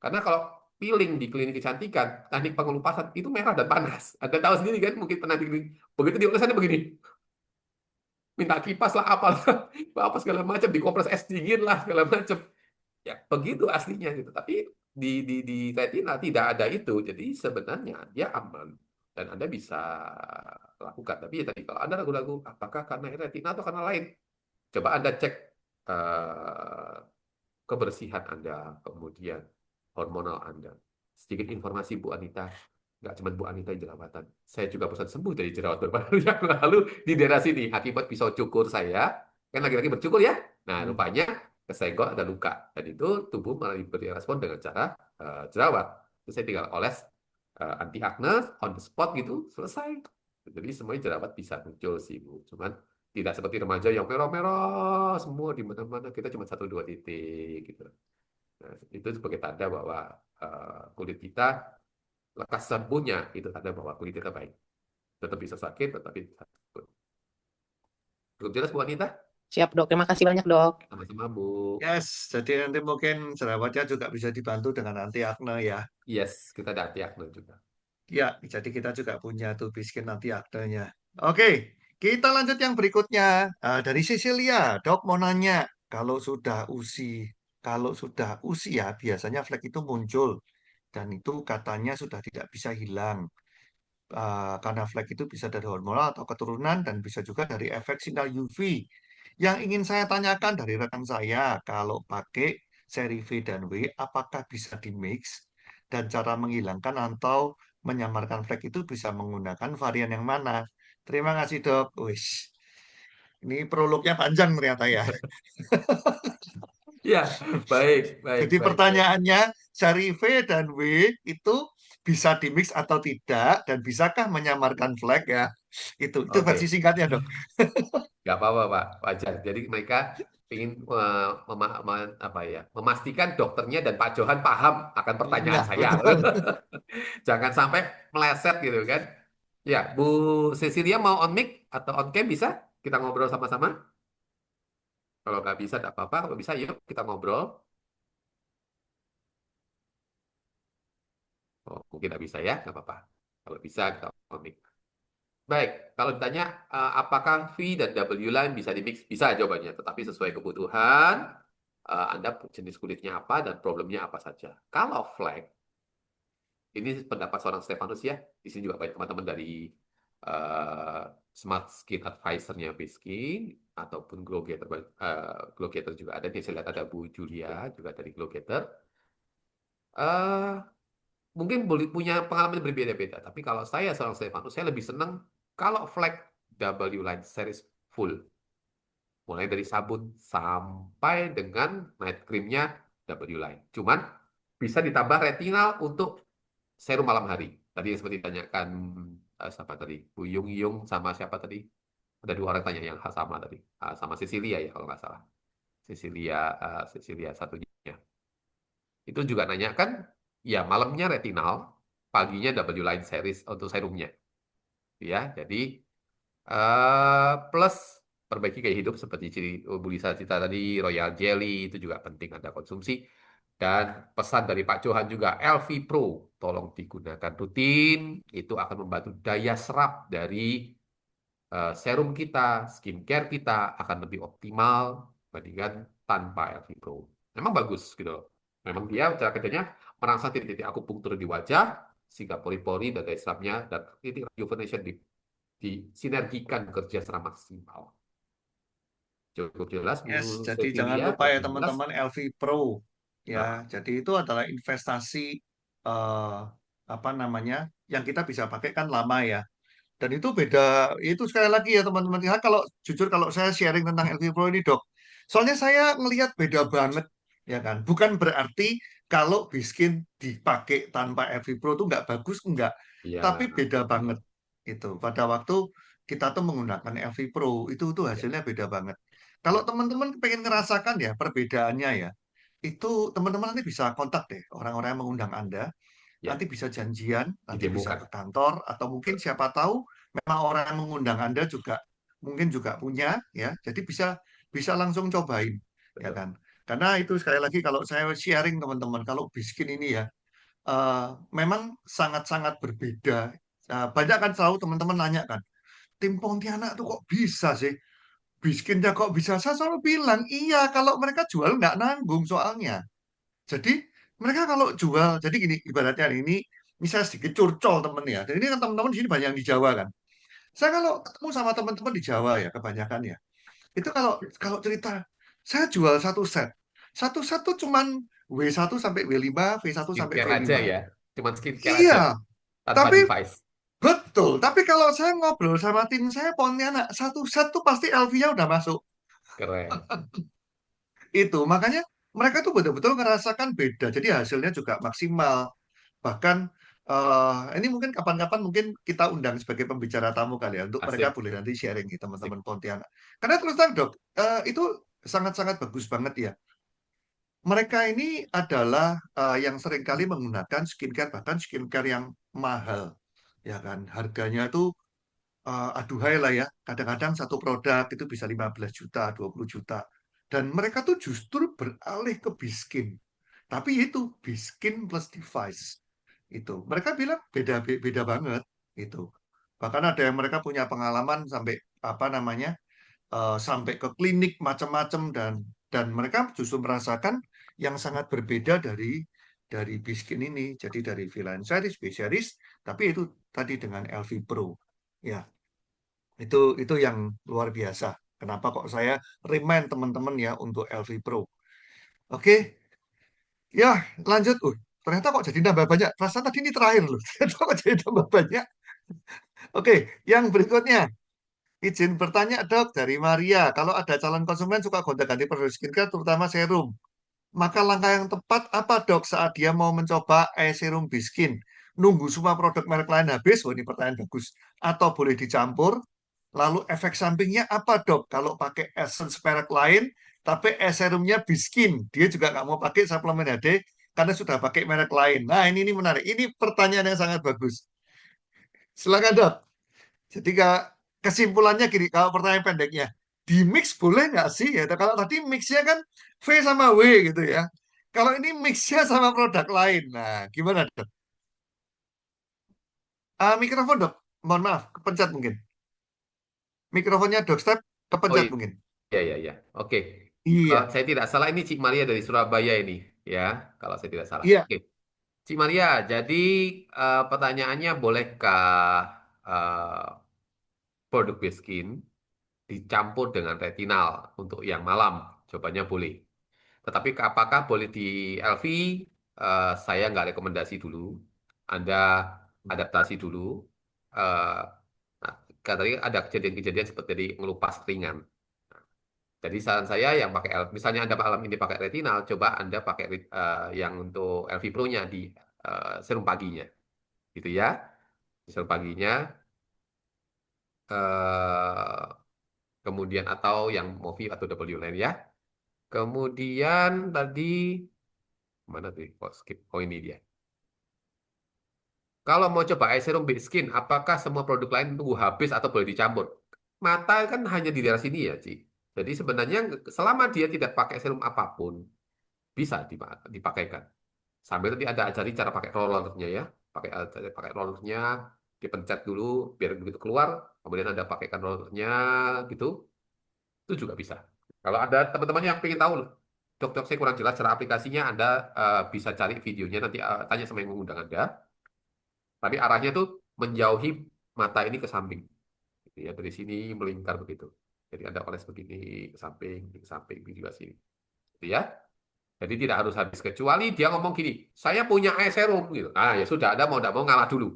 Karena kalau peeling di klinik kecantikan, teknik pengelupasan itu merah dan panas. Anda tahu sendiri kan, mungkin pernah di klinik. Begitu diolesannya begini, minta kipas lah, apalah, apa segala macam, dikompres es dingin lah segala macam. Ya begitu aslinya gitu. Tapi di retina tidak ada itu. Jadi sebenarnya dia aman dan Anda bisa lakukan. Tapi ya tadi kalau Anda ragu-ragu apakah karena retina atau karena lain, coba Anda cek eh, kebersihan Anda, kemudian hormonal Anda. Sedikit informasi Bu Anita, nggak cuma Bu Anita yang jerawatan. Saya juga barusan sembuh dari jerawat beberapa yang lalu di daerah sini akibat pisau cukur saya. Kan lagi-lagi bercukur ya. Nah, rupanya kesenggol ada luka. Dan itu tubuh malah diberi respon dengan cara jerawat. Terus saya tinggal oles anti acne on the spot gitu, selesai. Jadi semuanya jerawat bisa muncul sih Bu. Cuman tidak seperti remaja yang merah-merah semua di mana-mana. Kita cuma 1-2 titik gitu. Nah, itu sebagai tanda bahwa kulit kita lekas sembuhnya itu tanda bahwa kulit kita baik. Tetap bisa sakit, tetapi bisa sembuh. Cukup jelas Bu Anita? Siap dok. Terima kasih banyak dok. Sama-sama Bu. yes, jadi nanti mungkin jerawatnya juga bisa dibantu dengan anti acne ya. Yes, kita ada anti acne juga. Ya, jadi kita juga punya tuh biskin anti acne-nya. Oke, kita lanjut yang berikutnya. Dari Cecilia, dok mau nanya, kalau sudah kalau sudah usia biasanya flek itu muncul dan itu katanya sudah tidak bisa hilang. Karena flek itu bisa dari hormonal atau keturunan dan bisa juga dari efek sinar UV. Yang ingin saya tanyakan dari rekan saya, kalau pakai seri V dan W, apakah bisa di-mix dan cara menghilangkan atau menyamarkan flek itu bisa menggunakan varian yang mana? Terima kasih dok. Wis, ini prolognya panjang ternyata ya. Ya, baik, baik, Jadi baik, baik. pertanyaannya, seri V dan W itu bisa di-mix atau tidak dan bisakah menyamarkan flek ya? Itu versi Oke, singkatnya dok. nggak apa-apa Pak, wajar. Jadi mereka ingin apa ya, memastikan dokternya dan Pak Johan paham akan pertanyaan Nah, saya. betul. Jangan sampai meleset gitu kan. Ya, Bu Cecilia mau on mic atau on cam bisa? Kita ngobrol sama-sama. Kalau nggak bisa, nggak apa-apa. Kalau bisa, yuk kita ngobrol. Oh, mungkin nggak bisa ya, nggak apa-apa. Kalau bisa, kita on mic. Baik, kalau ditanya apakah V dan W line bisa di-mix? Bisa jawabannya, tetapi sesuai kebutuhan, Anda jenis kulitnya apa dan problemnya apa saja. Kalau flek, ini pendapat seorang Stefanus ya. Di sini juga banyak teman-teman dari Smart Skin Advisor-nya Biskin ataupun Glow Getter juga ada. Nih saya lihat ada Bu Julia juga dari Glow Getter. Eh, mungkin boleh punya pengalaman yang berbeda-beda. Tapi kalau saya seorang Stefanus, saya lebih senang kalau flek W line series full. Mulai dari sabun sampai dengan night creamnya W line. Cuman bisa ditambah retinal untuk serum malam hari. Tadi yang seperti ditanyakan siapa tadi? Bu Yung Yung sama siapa tadi? Ada dua orang tanya yang sama tadi. Sama Cecilia ya kalau nggak salah. Cecilia, Cecilia satunya. Itu juga nanya kan, ya malamnya retinal, paginya double line series untuk serumnya. Ya, jadi plus perbaiki gaya hidup seperti ciri Bu Lisa cerita tadi, Royal Jelly itu juga penting Anda konsumsi. Dan pesan dari Pak Johan juga, LV Pro tolong digunakan rutin, itu akan membantu daya serap dari serum kita, skincare kita akan lebih optimal dibandingkan tanpa LV Pro. Memang bagus gitu loh. Memang dia cara kerjanya merangsang titik-titik akupunktur di wajah, sehingga pori-pori dan daya serapnya dan titik rejuvenation disinergikan bekerja secara maksimal. Cukup jelas, Bu Yes, jadi jangan Cecilia, lupa kalau ya belum jelas. teman-teman LV Pro ya. Nah, Jadi itu adalah investasi eh, apa namanya yang kita bisa pakai kan lama ya. Dan itu beda, itu sekali lagi ya teman-teman. Ya, kalau jujur kalau saya sharing tentang LV Pro ini dok, soalnya saya ngelihat beda banget ya kan. Bukan berarti kalau biskin dipakai tanpa LV Pro itu nggak bagus, enggak. iya, Tapi beda betul. banget itu. Pada waktu kita tuh menggunakan LV Pro itu tuh Ya, hasilnya beda banget. Kalau ya, teman-teman pengen ngerasakan ya perbedaannya ya, itu teman-teman nanti bisa kontak deh orang-orang yang mengundang Anda, ya, nanti bisa janjian, nanti bisa didemokan. ke kantor, atau mungkin siapa tahu memang orang yang mengundang Anda juga mungkin juga punya ya, jadi bisa bisa langsung cobain ya Betul. kan. Karena itu sekali lagi kalau saya sharing teman-teman, kalau Biskin ini ya eh, memang sangat-sangat berbeda. Banyak kan selalu teman-teman nanya kan, tim Pontianak tuh kok bisa sih? Biskinnya kok bisa? Saya selalu bilang, iya kalau mereka jual nggak nanggung soalnya. Jadi mereka kalau jual, jadi gini ibaratnya ini misalnya sedikit curcol temen ya. Dan ini kan teman-teman di sini banyak yang di Jawa kan. Saya kalau ketemu sama teman-teman di Jawa ya kebanyakan ya. Itu kalau kalau cerita saya jual satu set tuh cuman W1 sampai W5, V1 sampai Skincare aja V5. ya. Cuman skincare aja, Iya, tanpa tapi device. betul. Tapi kalau saya ngobrol sama tim saya Pontianak, satu set tuh pasti LV-nya udah masuk. Keren. Itu makanya mereka tuh betul-betul ngerasakan beda. Jadi hasilnya juga maksimal. Bahkan ini mungkin kapan-kapan mungkin kita undang sebagai pembicara tamu kali ya untuk mereka Asik, boleh nanti sharing di asik. teman-teman Pontianak. Karena terus terang dok, itu sangat-sangat bagus banget ya. Mereka ini adalah yang seringkali menggunakan skincare bahkan skincare yang mahal, ya kan? Harganya tuh aduhai lah ya. Kadang-kadang satu produk itu bisa 15 juta, 20 juta. Dan mereka tuh justru beralih ke Biskin. Tapi itu Biskin plus device. Itu. Mereka bilang beda beda banget itu. Bahkan ada yang mereka punya pengalaman sampai apa namanya? Sampai ke klinik macam-macam dan mereka justru merasakan yang sangat berbeda dari Biskin ini. Jadi dari V-Line series, B series, tapi itu tadi dengan LV Pro. Ya, itu yang luar biasa. Kenapa kok saya remind teman-teman ya untuk LV Pro. Oke, ya lanjut. Ternyata kok jadi nambah banyak. Perasaan tadi ini terakhir loh. Ternyata kok jadi tambah banyak. Oke, yang berikutnya. Izin bertanya dok dari Maria. Kalau ada calon konsumen suka gonta-ganti produk skincare terutama serum. Maka langkah yang tepat apa dok saat dia mau mencoba serum Biskin? Nunggu semua produk merek lain habis? Oh ini pertanyaan bagus. Atau boleh dicampur? Lalu efek sampingnya apa dok? Kalau pakai essence merek lain, tapi serumnya Biskin. Dia juga nggak mau pakai suplemen HD karena sudah pakai merek lain. Nah ini menarik. Ini pertanyaan yang sangat bagus. Silakan dok. Jadi kesimpulannya gini, kalau pertanyaan pendeknya, di mix boleh nggak sih? Ya, kalau tadi mixnya kan V sama W gitu ya. Kalau ini mixnya sama produk lain, nah gimana dok? Mikrofon dok, mohon maaf, kepencet mungkin. Mikrofonnya dok, step, Oh kepencet mungkin. iya, iya, iya. Oke. Kalau Iya, saya tidak salah ini Cik Maria dari Surabaya ini, ya. Kalau saya tidak salah. iya. Oke. Cik Maria, jadi pertanyaannya bolehkah produk Beskin dicampur dengan retinal untuk yang malam? Jawabannya boleh. Tetapi apakah boleh di LV? Saya nggak rekomendasi dulu. Anda adaptasi dulu. Eh, nah, tadi ada kejadian-kejadian seperti tadi ngelupas ringan. Jadi saran saya yang pakai misalnya Anda malam ini pakai retinal, coba Anda pakai yang untuk LV Pro-nya di serum paginya, gitu ya. Di serum paginya, eh, kemudian atau yang Movi atau W line ya. Kemudian tadi mana tuh? Kok skip? Oh ini dia. Kalau mau coba eye serum base skin, apakah semua produk lain tunggu habis atau boleh dicampur? Mata kan hanya di daerah sini ya, Ci. Jadi sebenarnya selama dia tidak pakai serum apapun, bisa dipakaikan. Sambil nanti ada ajari cara pakai rollernya ya. Pakai rollernya, dipencet dulu biar begitu keluar, kemudian Anda pakaikan rollernya gitu, itu juga bisa. Kalau ada teman-teman yang ingin tahu, dok saya kurang jelas cara aplikasinya, Anda bisa cari videonya, nanti tanya sama yang mengundang Anda. Tapi arahnya tuh menjauhi mata ini ke samping. Gitu ya, dari sini melingkar begitu. Jadi Anda oles begini, ke samping, juga sini. Gitu ya. Jadi tidak harus habis kecuali dia ngomong gini, saya punya eye serum gitu. Nah ya sudah, Anda mau tidak mau ngalah dulu.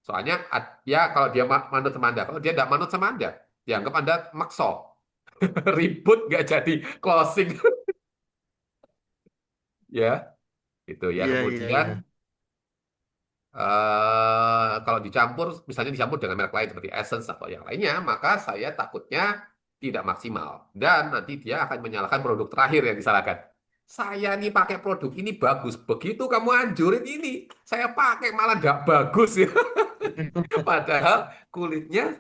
Soalnya ya kalau dia manut sama Anda, kalau dia tidak manut sama Anda, dianggap Anda makso, ribut nggak jadi closing. Ya, itu ya. Iya, iya, Kemudian iya. kalau dicampur, misalnya dicampur dengan merek lain seperti Essence atau yang lainnya, maka saya takutnya tidak maksimal. Dan nanti dia akan menyalahkan produk terakhir yang disalahkan. Saya nih pakai produk ini bagus. Begitu kamu anjurin ini, saya pakai malah tidak bagus ya. Padahal kulitnya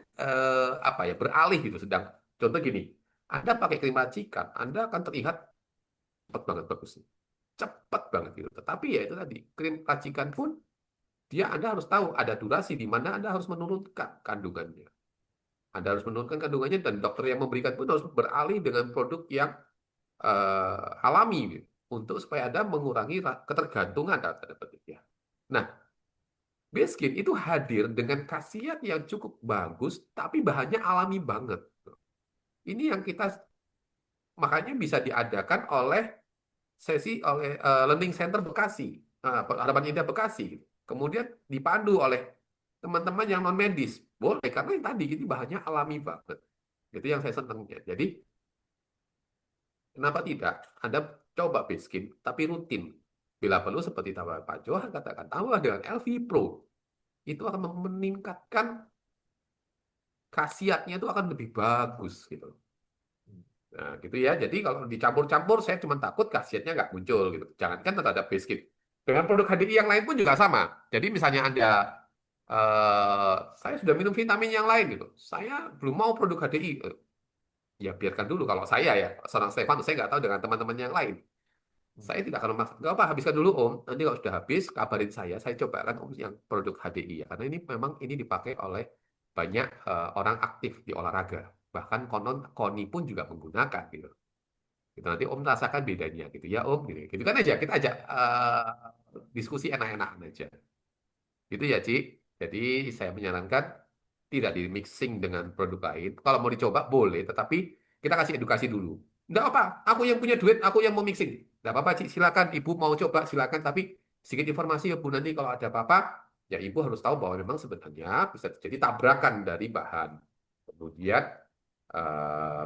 apa ya beralih gitu. Sedang contoh gini, Anda pakai krim racikan, Anda akan terlihat cepat banget bagusnya. Cepat banget gitu. Tetapi ya itu tadi, krim racikan pun dia Anda harus tahu ada durasi di mana Anda harus menurunkan kandungannya. Anda harus menurunkan kandungannya dan dokter yang memberikan pun harus beralih dengan produk yang alami gitu, untuk supaya Anda mengurangi ketergantungan terhadap ya. Nah, Beskin itu hadir dengan khasiat yang cukup bagus, tapi bahannya alami banget. Ini yang kita makanya bisa diadakan oleh Learning Center Bekasi, Harapan Indah Bekasi. Kemudian dipandu oleh teman-teman yang non medis. Boleh, karena yang tadi ini bahannya alami banget. Itu yang saya senangnya. Jadi, kenapa tidak? Anda coba Beskin, tapi rutin. Bila perlu seperti Pak Johan katakan, tambah dengan LV Pro. Itu akan meningkatkan khasiatnya itu akan lebih bagus gitu. Nah, gitu ya. Jadi kalau dicampur-campur, saya cuma takut khasiatnya nggak muncul gitu. Jangankan terhadap biskuit. Dengan produk HDI yang lain pun juga sama. Jadi misalnya Anda, saya sudah minum vitamin yang lain gitu. Saya belum mau produk HDI. Ya biarkan dulu kalau saya ya, seorang Stefan, saya nggak tahu dengan teman-teman yang lain. Saya tidak akan memaksa. Nggak apa, habiskan dulu Om. Nanti kalau sudah habis, kabarin saya cobakan Om yang produk HDI ya. Karena ini memang ini dipakai oleh banyak orang aktif di olahraga. Bahkan konon KONI pun juga menggunakan gitu. Gitu, nanti Om rasakan bedanya gitu ya Om. Gitu, gitu kan aja, kita ajak diskusi enak-enakan aja. Gitu ya, Ci. Jadi saya menyarankan tidak di mixing dengan produk lain. Kalau mau dicoba boleh, tetapi kita kasih edukasi dulu. Enggak apa, aku yang punya duit, aku yang mau mixing. Enggak apa-apa, Ci. Silakan Ibu mau coba, silakan. Tapi sedikit informasi ya Bu, nanti kalau ada apa-apa, ya Ibu harus tahu bahwa memang sebenarnya bisa terjadi tabrakan dari bahan. Kemudian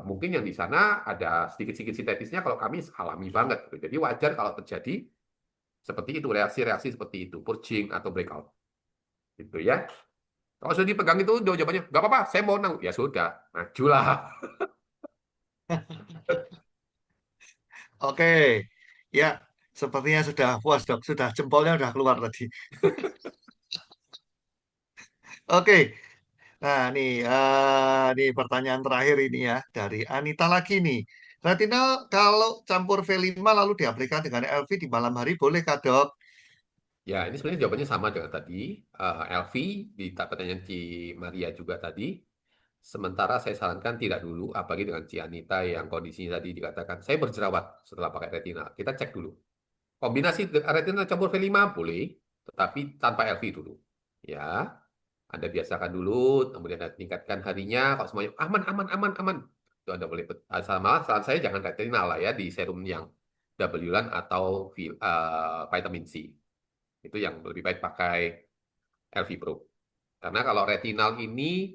mungkin yang di sana ada sedikit-sedikit sintetisnya, kalau kami alami banget. Gitu. Jadi wajar kalau terjadi seperti itu, reaksi-reaksi seperti itu, purging atau breakout. Gitu ya. Kalau sudah dipegang itu jawabannya, nggak apa-apa, saya mau nang. Ya sudah, majulah. Oke, ya, sepertinya sudah puas dok, sudah jempolnya sudah keluar tadi. Oke, nah nih pertanyaan terakhir ini ya dari Anita lagi nih. Retinal kalau campur V5 lalu diaplikasikan dengan LV di malam hari boleh kah dok? Ya, ini sebenarnya jawabannya sama dengan tadi. LV, di pertanyaan Ci Maria juga tadi. Sementara saya sarankan tidak dulu, apalagi dengan Ci Anita yang kondisinya tadi dikatakan, saya berjerawat setelah pakai retinal. Kita cek dulu. Kombinasi retinal campur V5 boleh, tetapi tanpa LV dulu. Ya, Anda biasakan dulu, kemudian Anda tingkatkan harinya. Kalau semuanya aman, aman, aman, aman, itu Anda boleh. Sama saran saya jangan retinal lah ya di serum yang W-lan atau vitamin C. Itu yang lebih baik pakai LV Pro. Karena kalau retinal ini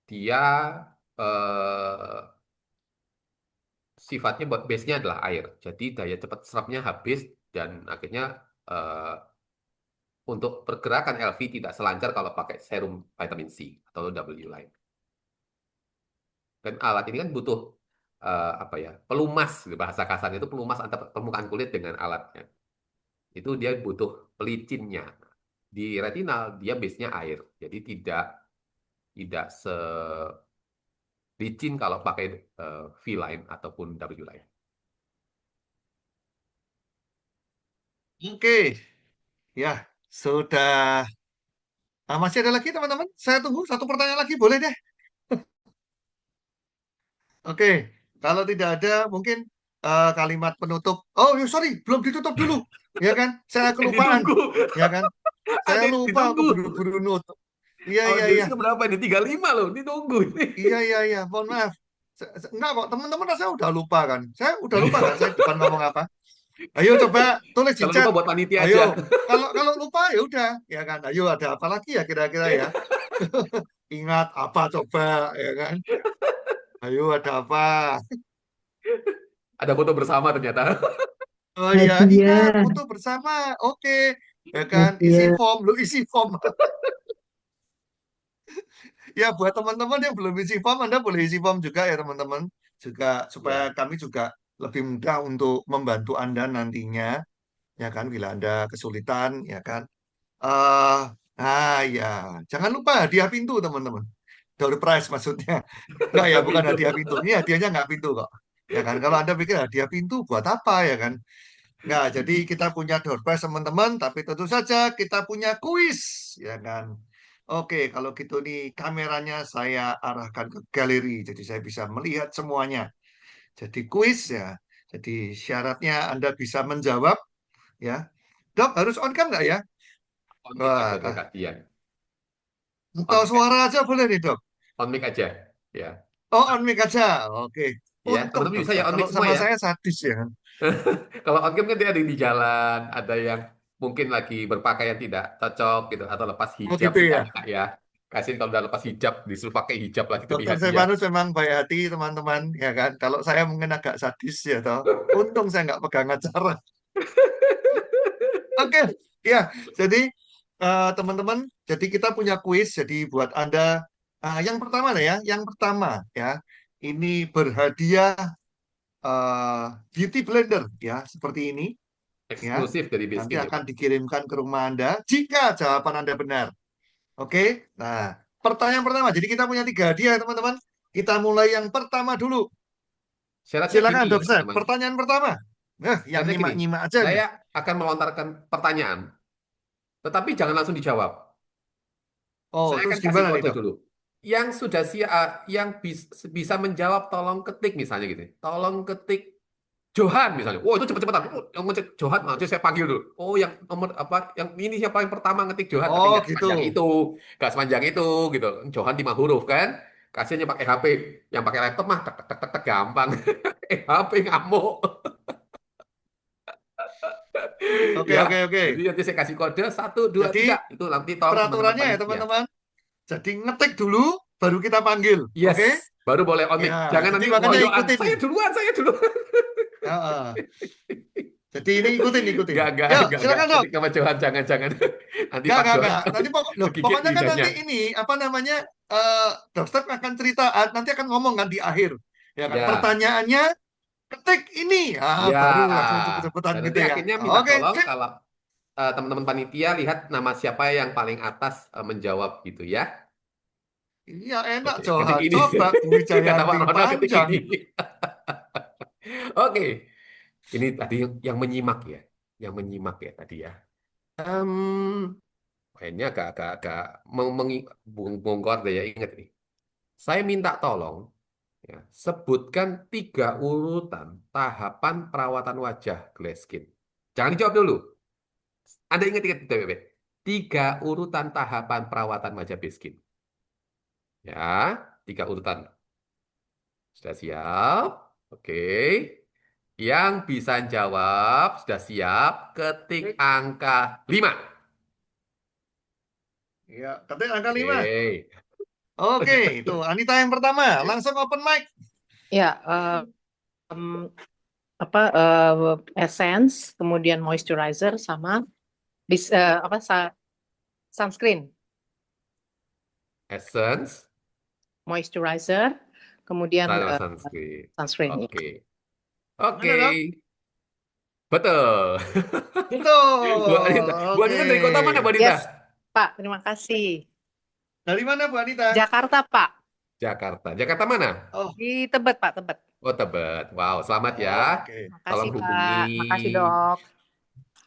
dia eh, sifatnya base-nya adalah air. Jadi daya cepat serapnya habis dan akhirnya eh, untuk pergerakan LV tidak selancar kalau pakai serum vitamin C atau W line. Dan alat ini kan butuh apa ya, pelumas, bahasa kasarnya itu pelumas antara permukaan kulit dengan alatnya. Itu dia butuh pelicinnya. Di retinal dia base-nya air, jadi tidak selicin kalau pakai V line ataupun W line. Oke, ya sudah. Masih ada lagi teman-teman? Saya tunggu satu pertanyaan lagi, boleh deh. Oke, kalau tidak ada mungkin kalimat penutup. Oh, sorry, belum ditutup dulu, ya kan? Saya kelupaan, Ditunggu. ya kan? Saya Ada yang lupa, aku ditunggu. buru-buru nutup. Iya, iya, iya, Audiensnya berapa ini? 35 loh, ditunggu ini. iya, iya, iya. Mohon maaf. Enggak kok, teman-teman saya udah lupa kan? Saya udah lupa kan? Saya depan ngomong apa? Ayo coba tulis di Kalau chat. lupa buat panitia Ayo, aja. kalau kalau lupa ya udah, ya kan? Ayo ada apa lagi ya kira-kira ya? Ingat apa coba, ya kan? Ayo ada apa? Ada foto bersama ternyata. Oh iya, ingat Hadiah, foto bersama. Oke, ya kan? Isi hadiah. form, lu isi form. Ya buat teman-teman yang belum isi form, Anda boleh isi form juga ya teman-teman. Juga supaya Ya. kami juga lebih mudah untuk membantu Anda nantinya, ya kan? Bila Anda kesulitan, ya kan? Ya, jangan lupa hadiah pintu teman-teman. Door prize maksudnya. Enggak ya, bukan Pintu. hadiah pintu. Ini hadiahnya nggak pintu kok. Ya kan? Kalau Anda pikir hadiah pintu buat apa ya kan? Nggak, jadi kita punya door prize teman-teman, tapi tentu saja kita punya kuis, ya kan? Oke, kalau gitu nih kameranya saya arahkan ke galeri, jadi saya bisa melihat semuanya. Jadi kuis ya, jadi syaratnya Anda bisa menjawab, ya. Dok, harus on cam nggak ya? On mic aja Wah, biar kasihan. On atau mic aja. suara aja boleh nih dok. On mic aja. Ya. Oh, on mic aja. Oke. Ya, Untung teman-teman bisa dokter. ya on Kalau mic semua sama ya. saya sadis ya kan. Kalau on cam kan dia ada yang di jalan, ada yang mungkin lagi berpakaian tidak cocok gitu atau lepas Oh hijab gitu ya, ya. enggak ya. Kasihin kalau udah lepas hijab disuruh pakai hijab lagi demi Dokter hadiah. Stefanus memang baik hati teman-teman, ya kan. Kalau saya mungkin agak sadis ya toh. Untung saya nggak pegang acara. Oke, ya. Jadi teman-teman, jadi kita punya kuis. Jadi buat Anda, yang pertama lah ya, yang pertama ya, ini berhadiah beauty blender ya, seperti ini ya. Eksklusif dari Nanti Biskin ya, akan Pak. dikirimkan ke rumah Anda jika jawaban Anda benar. Oke, nah pertanyaan pertama. Jadi kita punya 3 hadiah teman-teman. Kita mulai yang pertama dulu. Syaratnya gini, Silakan Dok Sep. teman-teman. Pertanyaan pertama. Nah, yang Syaratnya gini, nyimak-nyimak aja nih. saya akan melontarkan pertanyaan, tetapi jangan langsung dijawab. Oh, Saya terus akan kasih gimana nih kode Dok? dulu. Yang sudah yang bisa menjawab, tolong ketik misalnya gitu. Tolong ketik Johan misalnya. Oh, itu cepet-cepetan. Oh, yang ngecek Johan, nanti saya panggil dulu. Oh, yang nomor apa? Yang ini siapa yang pertama ngetik Johan, tapi Oh nggak gitu. sepanjang itu, nggak sepanjang itu gitu. Johan 5 huruf kan? Kasihnya pakai HP, yang pakai laptop mah tek tek tek tek, tek, gampang. HP ngamuk. Oke, Ya, oke, oke. jadi nanti saya kasih kode 1, 2, 3. Jadi Itu nanti tolong teman-teman peraturannya ya panitia. teman-teman. Jadi ngetik dulu, baru kita panggil. Yes, Oke? baru boleh on mic. Ya, Jangan jadi nanti makanya ngoyokan. ikutin nih. Saya duluan, saya duluan. Ya, jadi ini ikutin, ikutin. Enggak, Yuk, enggak. silakan Dok. Ketik nama Johan, jangan. Nanti Enggak, Pak enggak, Johan enggak. Nanti loh, kegigit pokoknya kan lidahnya. nanti ini apa namanya? Dokter akan cerita, nanti akan ngomong kan di akhir. Ya kan? Ya, Pertanyaannya ketik ini. ya. Baru langsung cepet-cepetan Dan gitu nanti ya. akhirnya minta Oke, tolong sip. kalau teman-teman panitia lihat nama siapa yang paling atas menjawab gitu ya. Iya, enak Oke, ketik Johan. ini. Coba Dwi Kata Pak Jayanti Rono ketik panjang. ini. Oke, ini tadi yang menyimak ya, tadi ya. Ini agak bongkar deh ya, ingat ini. Saya minta tolong ya, sebutkan 3 urutan tahapan perawatan wajah glass skin. Jangan dijawab dulu. Anda ingat-ingat itu, Bebe. 3 urutan tahapan perawatan wajah glass skin. Ya, 3 urutan. Sudah siap? Oke. Yang bisa jawab sudah siap. Ketik angka 5. Iya, ketik angka 5. Oke. Oke, itu Anita yang pertama. Langsung open mic. Ya, em, essence, kemudian moisturizer sama sunscreen, Essence, moisturizer, kemudian sama sunscreen. sunscreen. Oke. Oke. Mana dok? Betul. Bu Betul. Anita. Bu Oke. Anita dari kota mana, Bu Anita? Yes, Pak. Terima kasih. Dari mana Bu Anita? Jakarta, Pak. Jakarta. Jakarta mana? Oh, Di Tebet, Pak. Tebet. Oh, Tebet. Wow, selamat ya. oke. Tolong Makasih, hubungi. Pak. Makasih, Dok.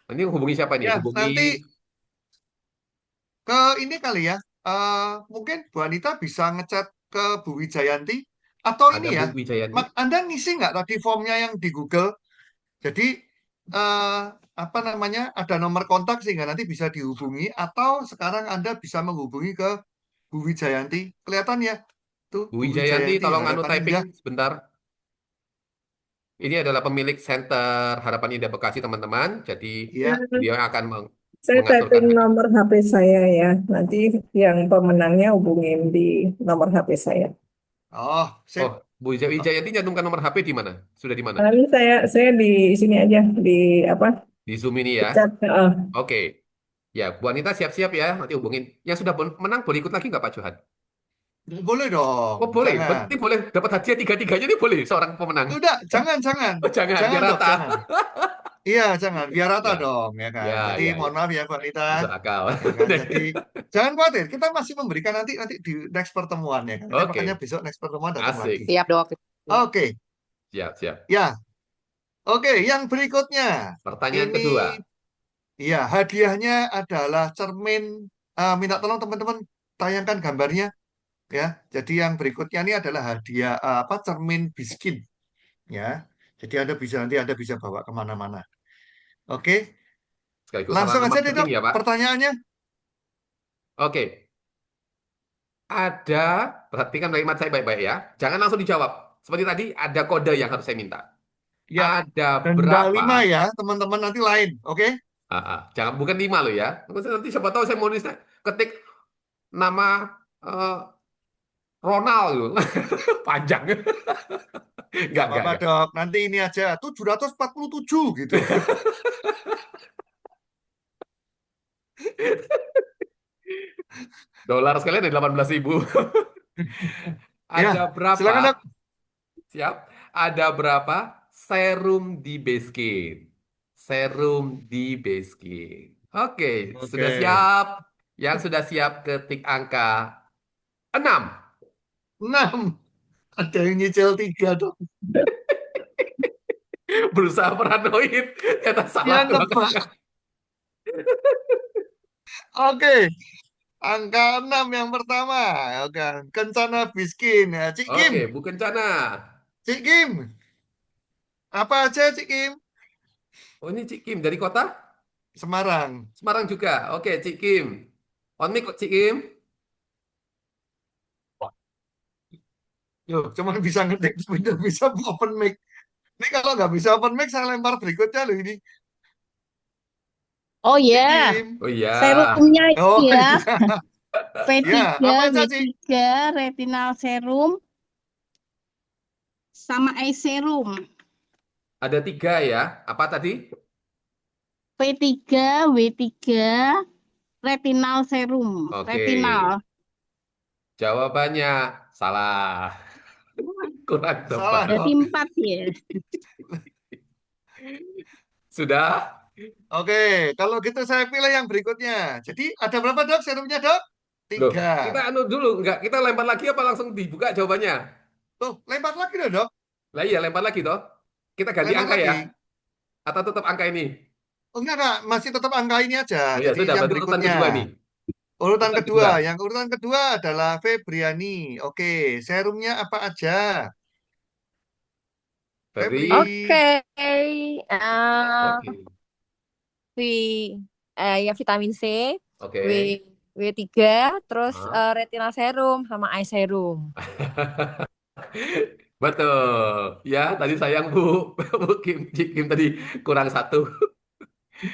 Ini hubungi siapa nih? Ya, Hubungi nanti ke ini kali ya. Mungkin Bu Anita bisa ngechat ke Bu Wijayanti atau ada ini Bu ya. Wijayanti. Anda ngisi nggak tadi formnya yang di Google? Jadi apa namanya? Ada nomor kontak sehingga nanti bisa dihubungi atau sekarang Anda bisa menghubungi ke Bu Wijayanti. Kelihatan ya? Tuh Bu Bu Wijayanti, Wijayanti tolong anu harapan typing indah. sebentar. Ini adalah pemilik Center Harapan Indah Bekasi, teman-teman. Jadi Iya. beliau yang akan Saya mengaturkan typing hajat. nomor HP saya ya. Nanti yang pemenangnya hubungin di nomor HP saya. Oh, sip. Oh, Bu Wijayanti nyantumkan nomor HP di mana? Sudah di mana? Lalu saya di sini aja di apa? Di Zoom ini Di ya. chat. Oke. Ya, Bu Anita siap-siap ya. Nanti hubungin. Yang sudah menang boleh ikut lagi nggak, Pak Johan? Boleh dong. Oh, boleh. Jangan. Berarti boleh dapat hadiah tiga-tiganya ini boleh seorang pemenang. Udah, jangan. Oh, jangan, Jangan biar dok, rata. jangan. Iya, jangan. Biar rata Ya, dong, ya kan. ya, Jadi ya, mohon ya. maaf ya Bu Anita. Masuk akal. Ya kan, jadi jangan khawatir. Kita masih memberikan nanti di next pertemuan ya kan. Nanti Oke, makanya besok next pertemuan datang asik. lagi. Siap, Dok. Oke, Siap, siap. ya. Oke, yang berikutnya. Pertanyaan Ini, kedua. ya, hadiahnya adalah cermin. Minta tolong teman-teman tayangkan gambarnya. Ya, jadi yang berikutnya ini adalah hadiah cermin biskin. Ya, jadi nanti Anda bisa bawa kemana-mana. Oke, Sekaligus langsung sarana aja deh dok marketing ya, Pak. pertanyaannya. Oke. Ada, perhatikan kalimat saya baik-baik ya. Jangan langsung dijawab. Seperti tadi, ada kode yang harus saya minta. Ya, Ada dan nggak 5 berapa? ya teman-teman nanti lain. Oke, Jangan, bukan 5 loh ya. Nanti siapa tahu saya mau nulis ketik nama Ronald gitu. Panjang. nggak Enggak, apa-apa enggak. dok. Nanti ini aja 747 gitu. Dolar sekalian ada 18.000. Ya, Ada berapa? silakan dok. Siap. Ada berapa serum di Basecamp? Serum di Basecamp. Oke, sudah Oke, siap. Yang sudah siap ketik angka 6. 6. Ada yang nyicil 3 dok. Berusaha paranoid. Ternyata salah. Yang nebak. Oke, angka 6 yang pertama. Oke, Kencana Biskin. Ya, Cik Kim. Oke, Bu Kencana. Cik Kim. Apa aja Cik Kim? Oh, ini Cik Kim dari kota Semarang. Semarang juga. Oke, Cik Kim. On mic kok, Cik Kim. Yo, cuman bisa ngetik, tidak bisa open mic. Ini kalau nggak bisa open mic, saya lempar berikutnya loh ini. Oh Cik ya, Kim. Oh iya. serumnya Oh ini ya, iya. V3, Ya, apa aja Cik? W3, retinal serum, sama eye serum. Ada 3 ya. Apa tadi? V3, W3, retinal serum. Oke. Retinal. Jawabannya salah. Kurang Salah tepat. Berarti dong. 4 ya. Sudah? Oke, kalau gitu saya pilih yang berikutnya. Jadi ada berapa dok serumnya dok? Loh, kita 3. anu dulu. Enggak, kita lempar lagi apa langsung dibuka jawabannya? Tuh, lempar lagi dong dok. Lah iya, lempar lagi toh. Kita ganti Lempar angka ya. lagi. Atau tetap angka ini? Oh, enggak, masih tetap angka ini aja. Oh ya, Jadi sudah. yang Berarti urutan berikutnya. kedua nih. Urutan Urutan kedua. kedua. Yang urutan kedua adalah Febriani. Oke, serumnya apa aja? Febri. Febri. Oke, Oke. ya vitamin C, Oke. W3, terus Ah. retinal serum sama eye serum. Betul. Ya, tadi sayang Bu. Bu Kim, Cik Kim tadi kurang 1.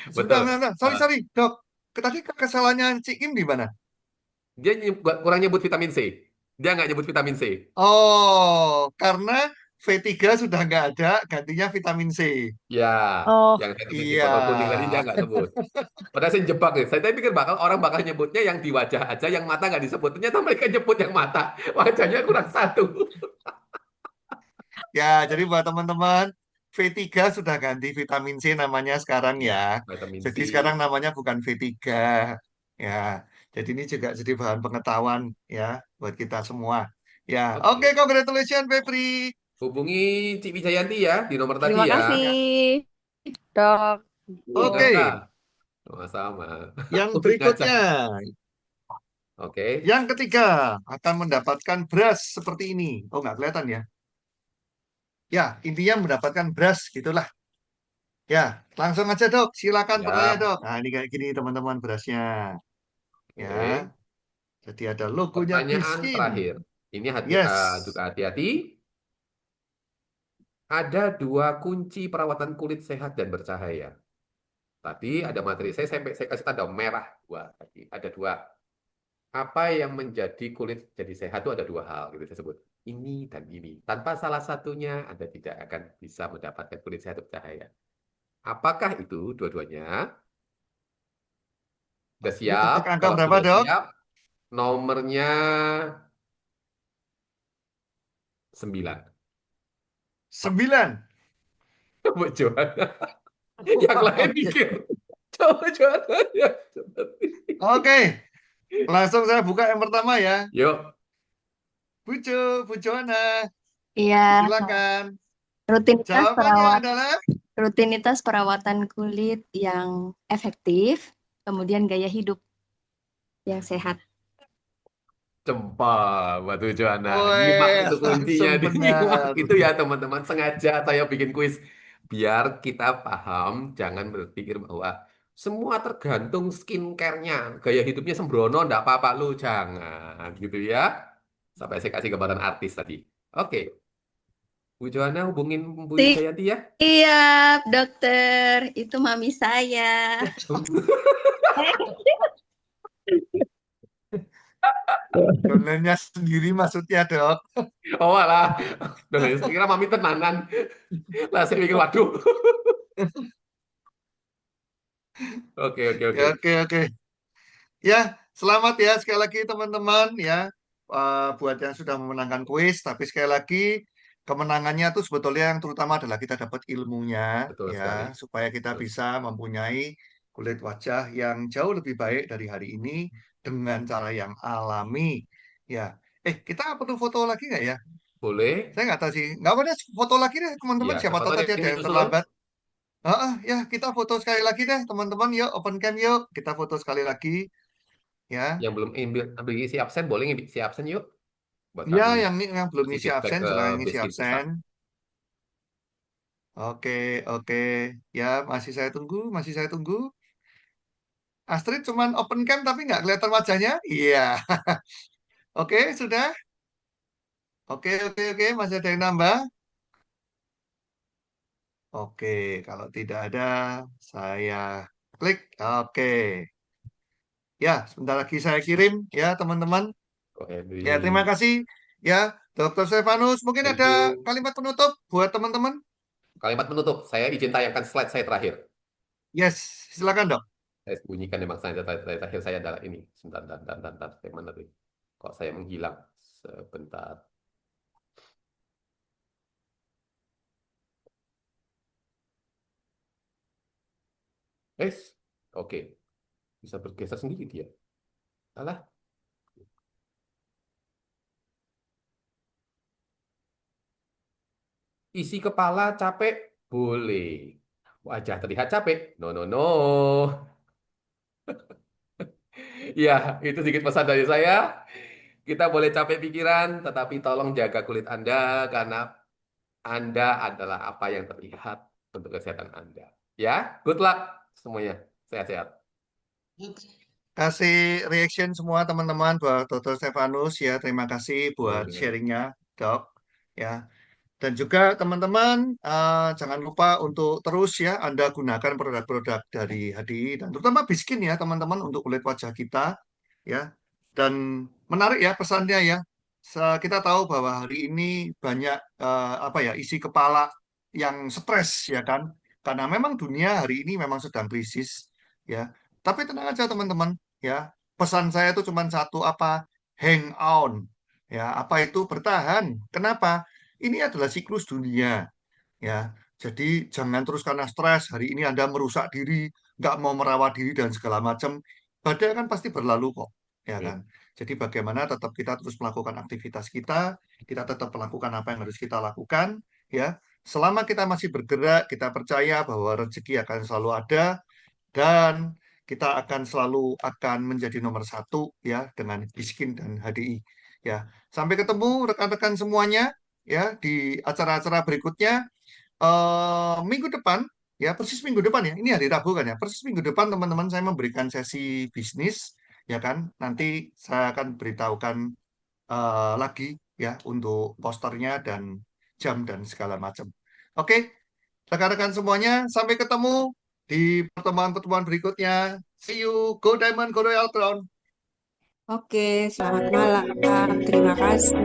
Sebentar, Betul. sebentar. Sorry, dok. Tadi kesalahannya Cik Kim di mana? Dia kurang nyebut vitamin C. Dia nggak nyebut vitamin C. Oh, karena V3 sudah nggak ada, gantinya vitamin C. Ya, Oh, yang saya tulis di Iya. botol kuning tadi dia nggak sebut. Padahal saya jebak nih. Saya tadi pikir orang bakal nyebutnya yang di wajah aja, yang mata nggak disebut. Ternyata mereka nyebut yang mata. Wajahnya kurang satu. Ya, jadi buat teman-teman, V3 sudah ganti vitamin C namanya sekarang Ya, ya. vitamin C. Jadi sekarang namanya bukan V3. Ya, jadi ini juga jadi bahan pengetahuan ya buat kita semua. Ya, oke, Oke. congratulations Febri. Hubungi Cik Wijayanti ya di nomor tadi Terima ya. kasih, Ya, Dok. oke. Sama-sama. Sama-sama. Yang Untung aja. berikutnya, Oke. yang ketiga akan mendapatkan beras seperti ini. Oh, nggak kelihatan ya? Ya, intinya mendapatkan beras gitulah. Ya, langsung aja dok. Silakan fotonya Ya. dok. Nah, ini kayak gini teman-teman berasnya. Ya, Oke. jadi ada logonya Pertanyaan Biskin. terakhir. Ini Yes. juga hati-hati. Ada dua kunci perawatan kulit sehat dan bercahaya. Tadi ada materi saya kasih tanda merah dua tadi. Ada dua. Apa yang menjadi kulit jadi sehat itu ada dua hal gitu saya sebut. Ini dan ini. Tanpa salah satunya Anda tidak akan bisa mendapatkan kulit sehat dan bercahaya. Apakah itu dua-duanya? Sudah Ini siap? ketik angka Kalau berapa sudah dok? siap, nomornya 9. 9. Coba Johanna. Yang lain Oke. mikir. Coba Johanna. Ya, seperti. Oke, langsung saya buka yang pertama ya. Yuk. Bu Joana, Iya, silakan. rutinitas Jawabannya adalah rutinitas perawatan kulit yang efektif, kemudian gaya hidup yang sehat. Cempol buat Bu Johanna. weh, Nyimak itu kuncinya, langsung nyimak benar. itu ya teman-teman. Sengaja saya bikin kuis biar kita paham, jangan berpikir bahwa semua tergantung skincare-nya. Gaya hidupnya sembrono, enggak apa-apa lu, jangan gitu ya. Sampai saya kasih gambaran artis tadi. Oke, Bu Johanna hubungin Bu Jayanti ya. Siap, dokter. Itu mami saya. Donennya sendiri maksudnya dok. Oh alah, saya kira mami tenanan. Lah saya pikir waduh. Oke. Ya, oke. Ya, selamat ya sekali lagi teman-teman ya. Buat yang sudah memenangkan kuis, tapi sekali lagi kemenangannya itu sebetulnya yang terutama adalah kita dapat ilmunya Betul ya, sekali. supaya kita Betul bisa mempunyai kulit wajah yang jauh lebih baik dari hari ini dengan cara yang alami ya. Kita perlu foto lagi nggak ya? Boleh. Saya nggak tahu sih. Nggak apa deh, foto lagi deh teman-teman. Ya, Siapa siapa tahu tahu ada tadi ada yang yang nyusul. terlambat. Ya kita foto sekali lagi deh teman-teman. Yuk open cam yuk. Kita foto sekali lagi ya. Yang belum ambil isi absen boleh isi absen yuk. Buat Ya, kami yang belum kasih ngisi feedback absen, ke silakan ngisi Biskin Pusat. absen. Oke. Ya, masih saya tunggu. Astrid cuman open cam tapi nggak kelihatan wajahnya. Iya. Oke, sudah. Oke. Masih ada yang nambah? Oke, kalau tidak ada, saya klik. Oke. Ya, sebentar lagi saya kirim ya, teman-teman. Go ahead, Ya, terima kasih ya, Dr. Stefanus. Mungkin Thank ada you. kalimat penutup buat teman-teman? Kalimat penutup. Saya izin tayangkan slide saya terakhir. Yes, silakan, Dok. Saya bunyikan memang slide terakhir saya adalah ini. Sebentar. Mana tuh? Kok saya menghilang? Sebentar. Oke. Bisa bergeser sendiri dia. Alah. Isi kepala capek? Boleh. Wajah terlihat capek? No. Ya, itu sedikit pesan dari saya. Kita boleh capek pikiran, tetapi tolong jaga kulit Anda karena Anda adalah apa yang terlihat untuk kesehatan Anda. Ya, good luck semuanya. Sehat-sehat. Kasih reaction semua teman-teman buat Dr. Stefanus ya. Terima kasih buat Boleh. sharingnya, Dok. Ya. Dan juga teman-teman jangan lupa untuk terus ya Anda gunakan produk-produk dari HDI dan terutama Biskin ya teman-teman untuk kulit wajah kita ya. Dan menarik ya pesannya ya. kita tahu bahwa hari ini banyak isi kepala yang stres ya kan, karena memang dunia hari ini memang sedang krisis ya. Tapi tenang aja teman-teman ya. Pesan saya itu cuma satu, hang on ya. Apa itu bertahan? Kenapa? Ini adalah siklus dunia ya. Jadi jangan terus karena stres hari ini Anda merusak diri, nggak mau merawat diri dan segala macam. Badai kan pasti berlalu kok, ya kan? Jadi bagaimana tetap kita terus melakukan aktivitas kita tetap melakukan apa yang harus kita lakukan, ya. Selama kita masih bergerak, kita percaya bahwa rezeki akan selalu ada dan kita akan menjadi nomor satu ya dengan Biskin dan HDI. Ya, sampai ketemu rekan-rekan semuanya ya di acara-acara berikutnya. Minggu depan, ya persis minggu depan ya. Ini hari Rabu kan ya. Persis minggu depan teman-teman saya memberikan sesi bisnis, ya kan. Nanti saya akan beritahukan lagi ya untuk posternya dan jam dan segala macam. Oke, rekan-rekan semuanya, sampai ketemu di pertemuan-pertemuan berikutnya. See you, go Diamond, go Royal Crown. Oke, selamat malam. Terima kasih.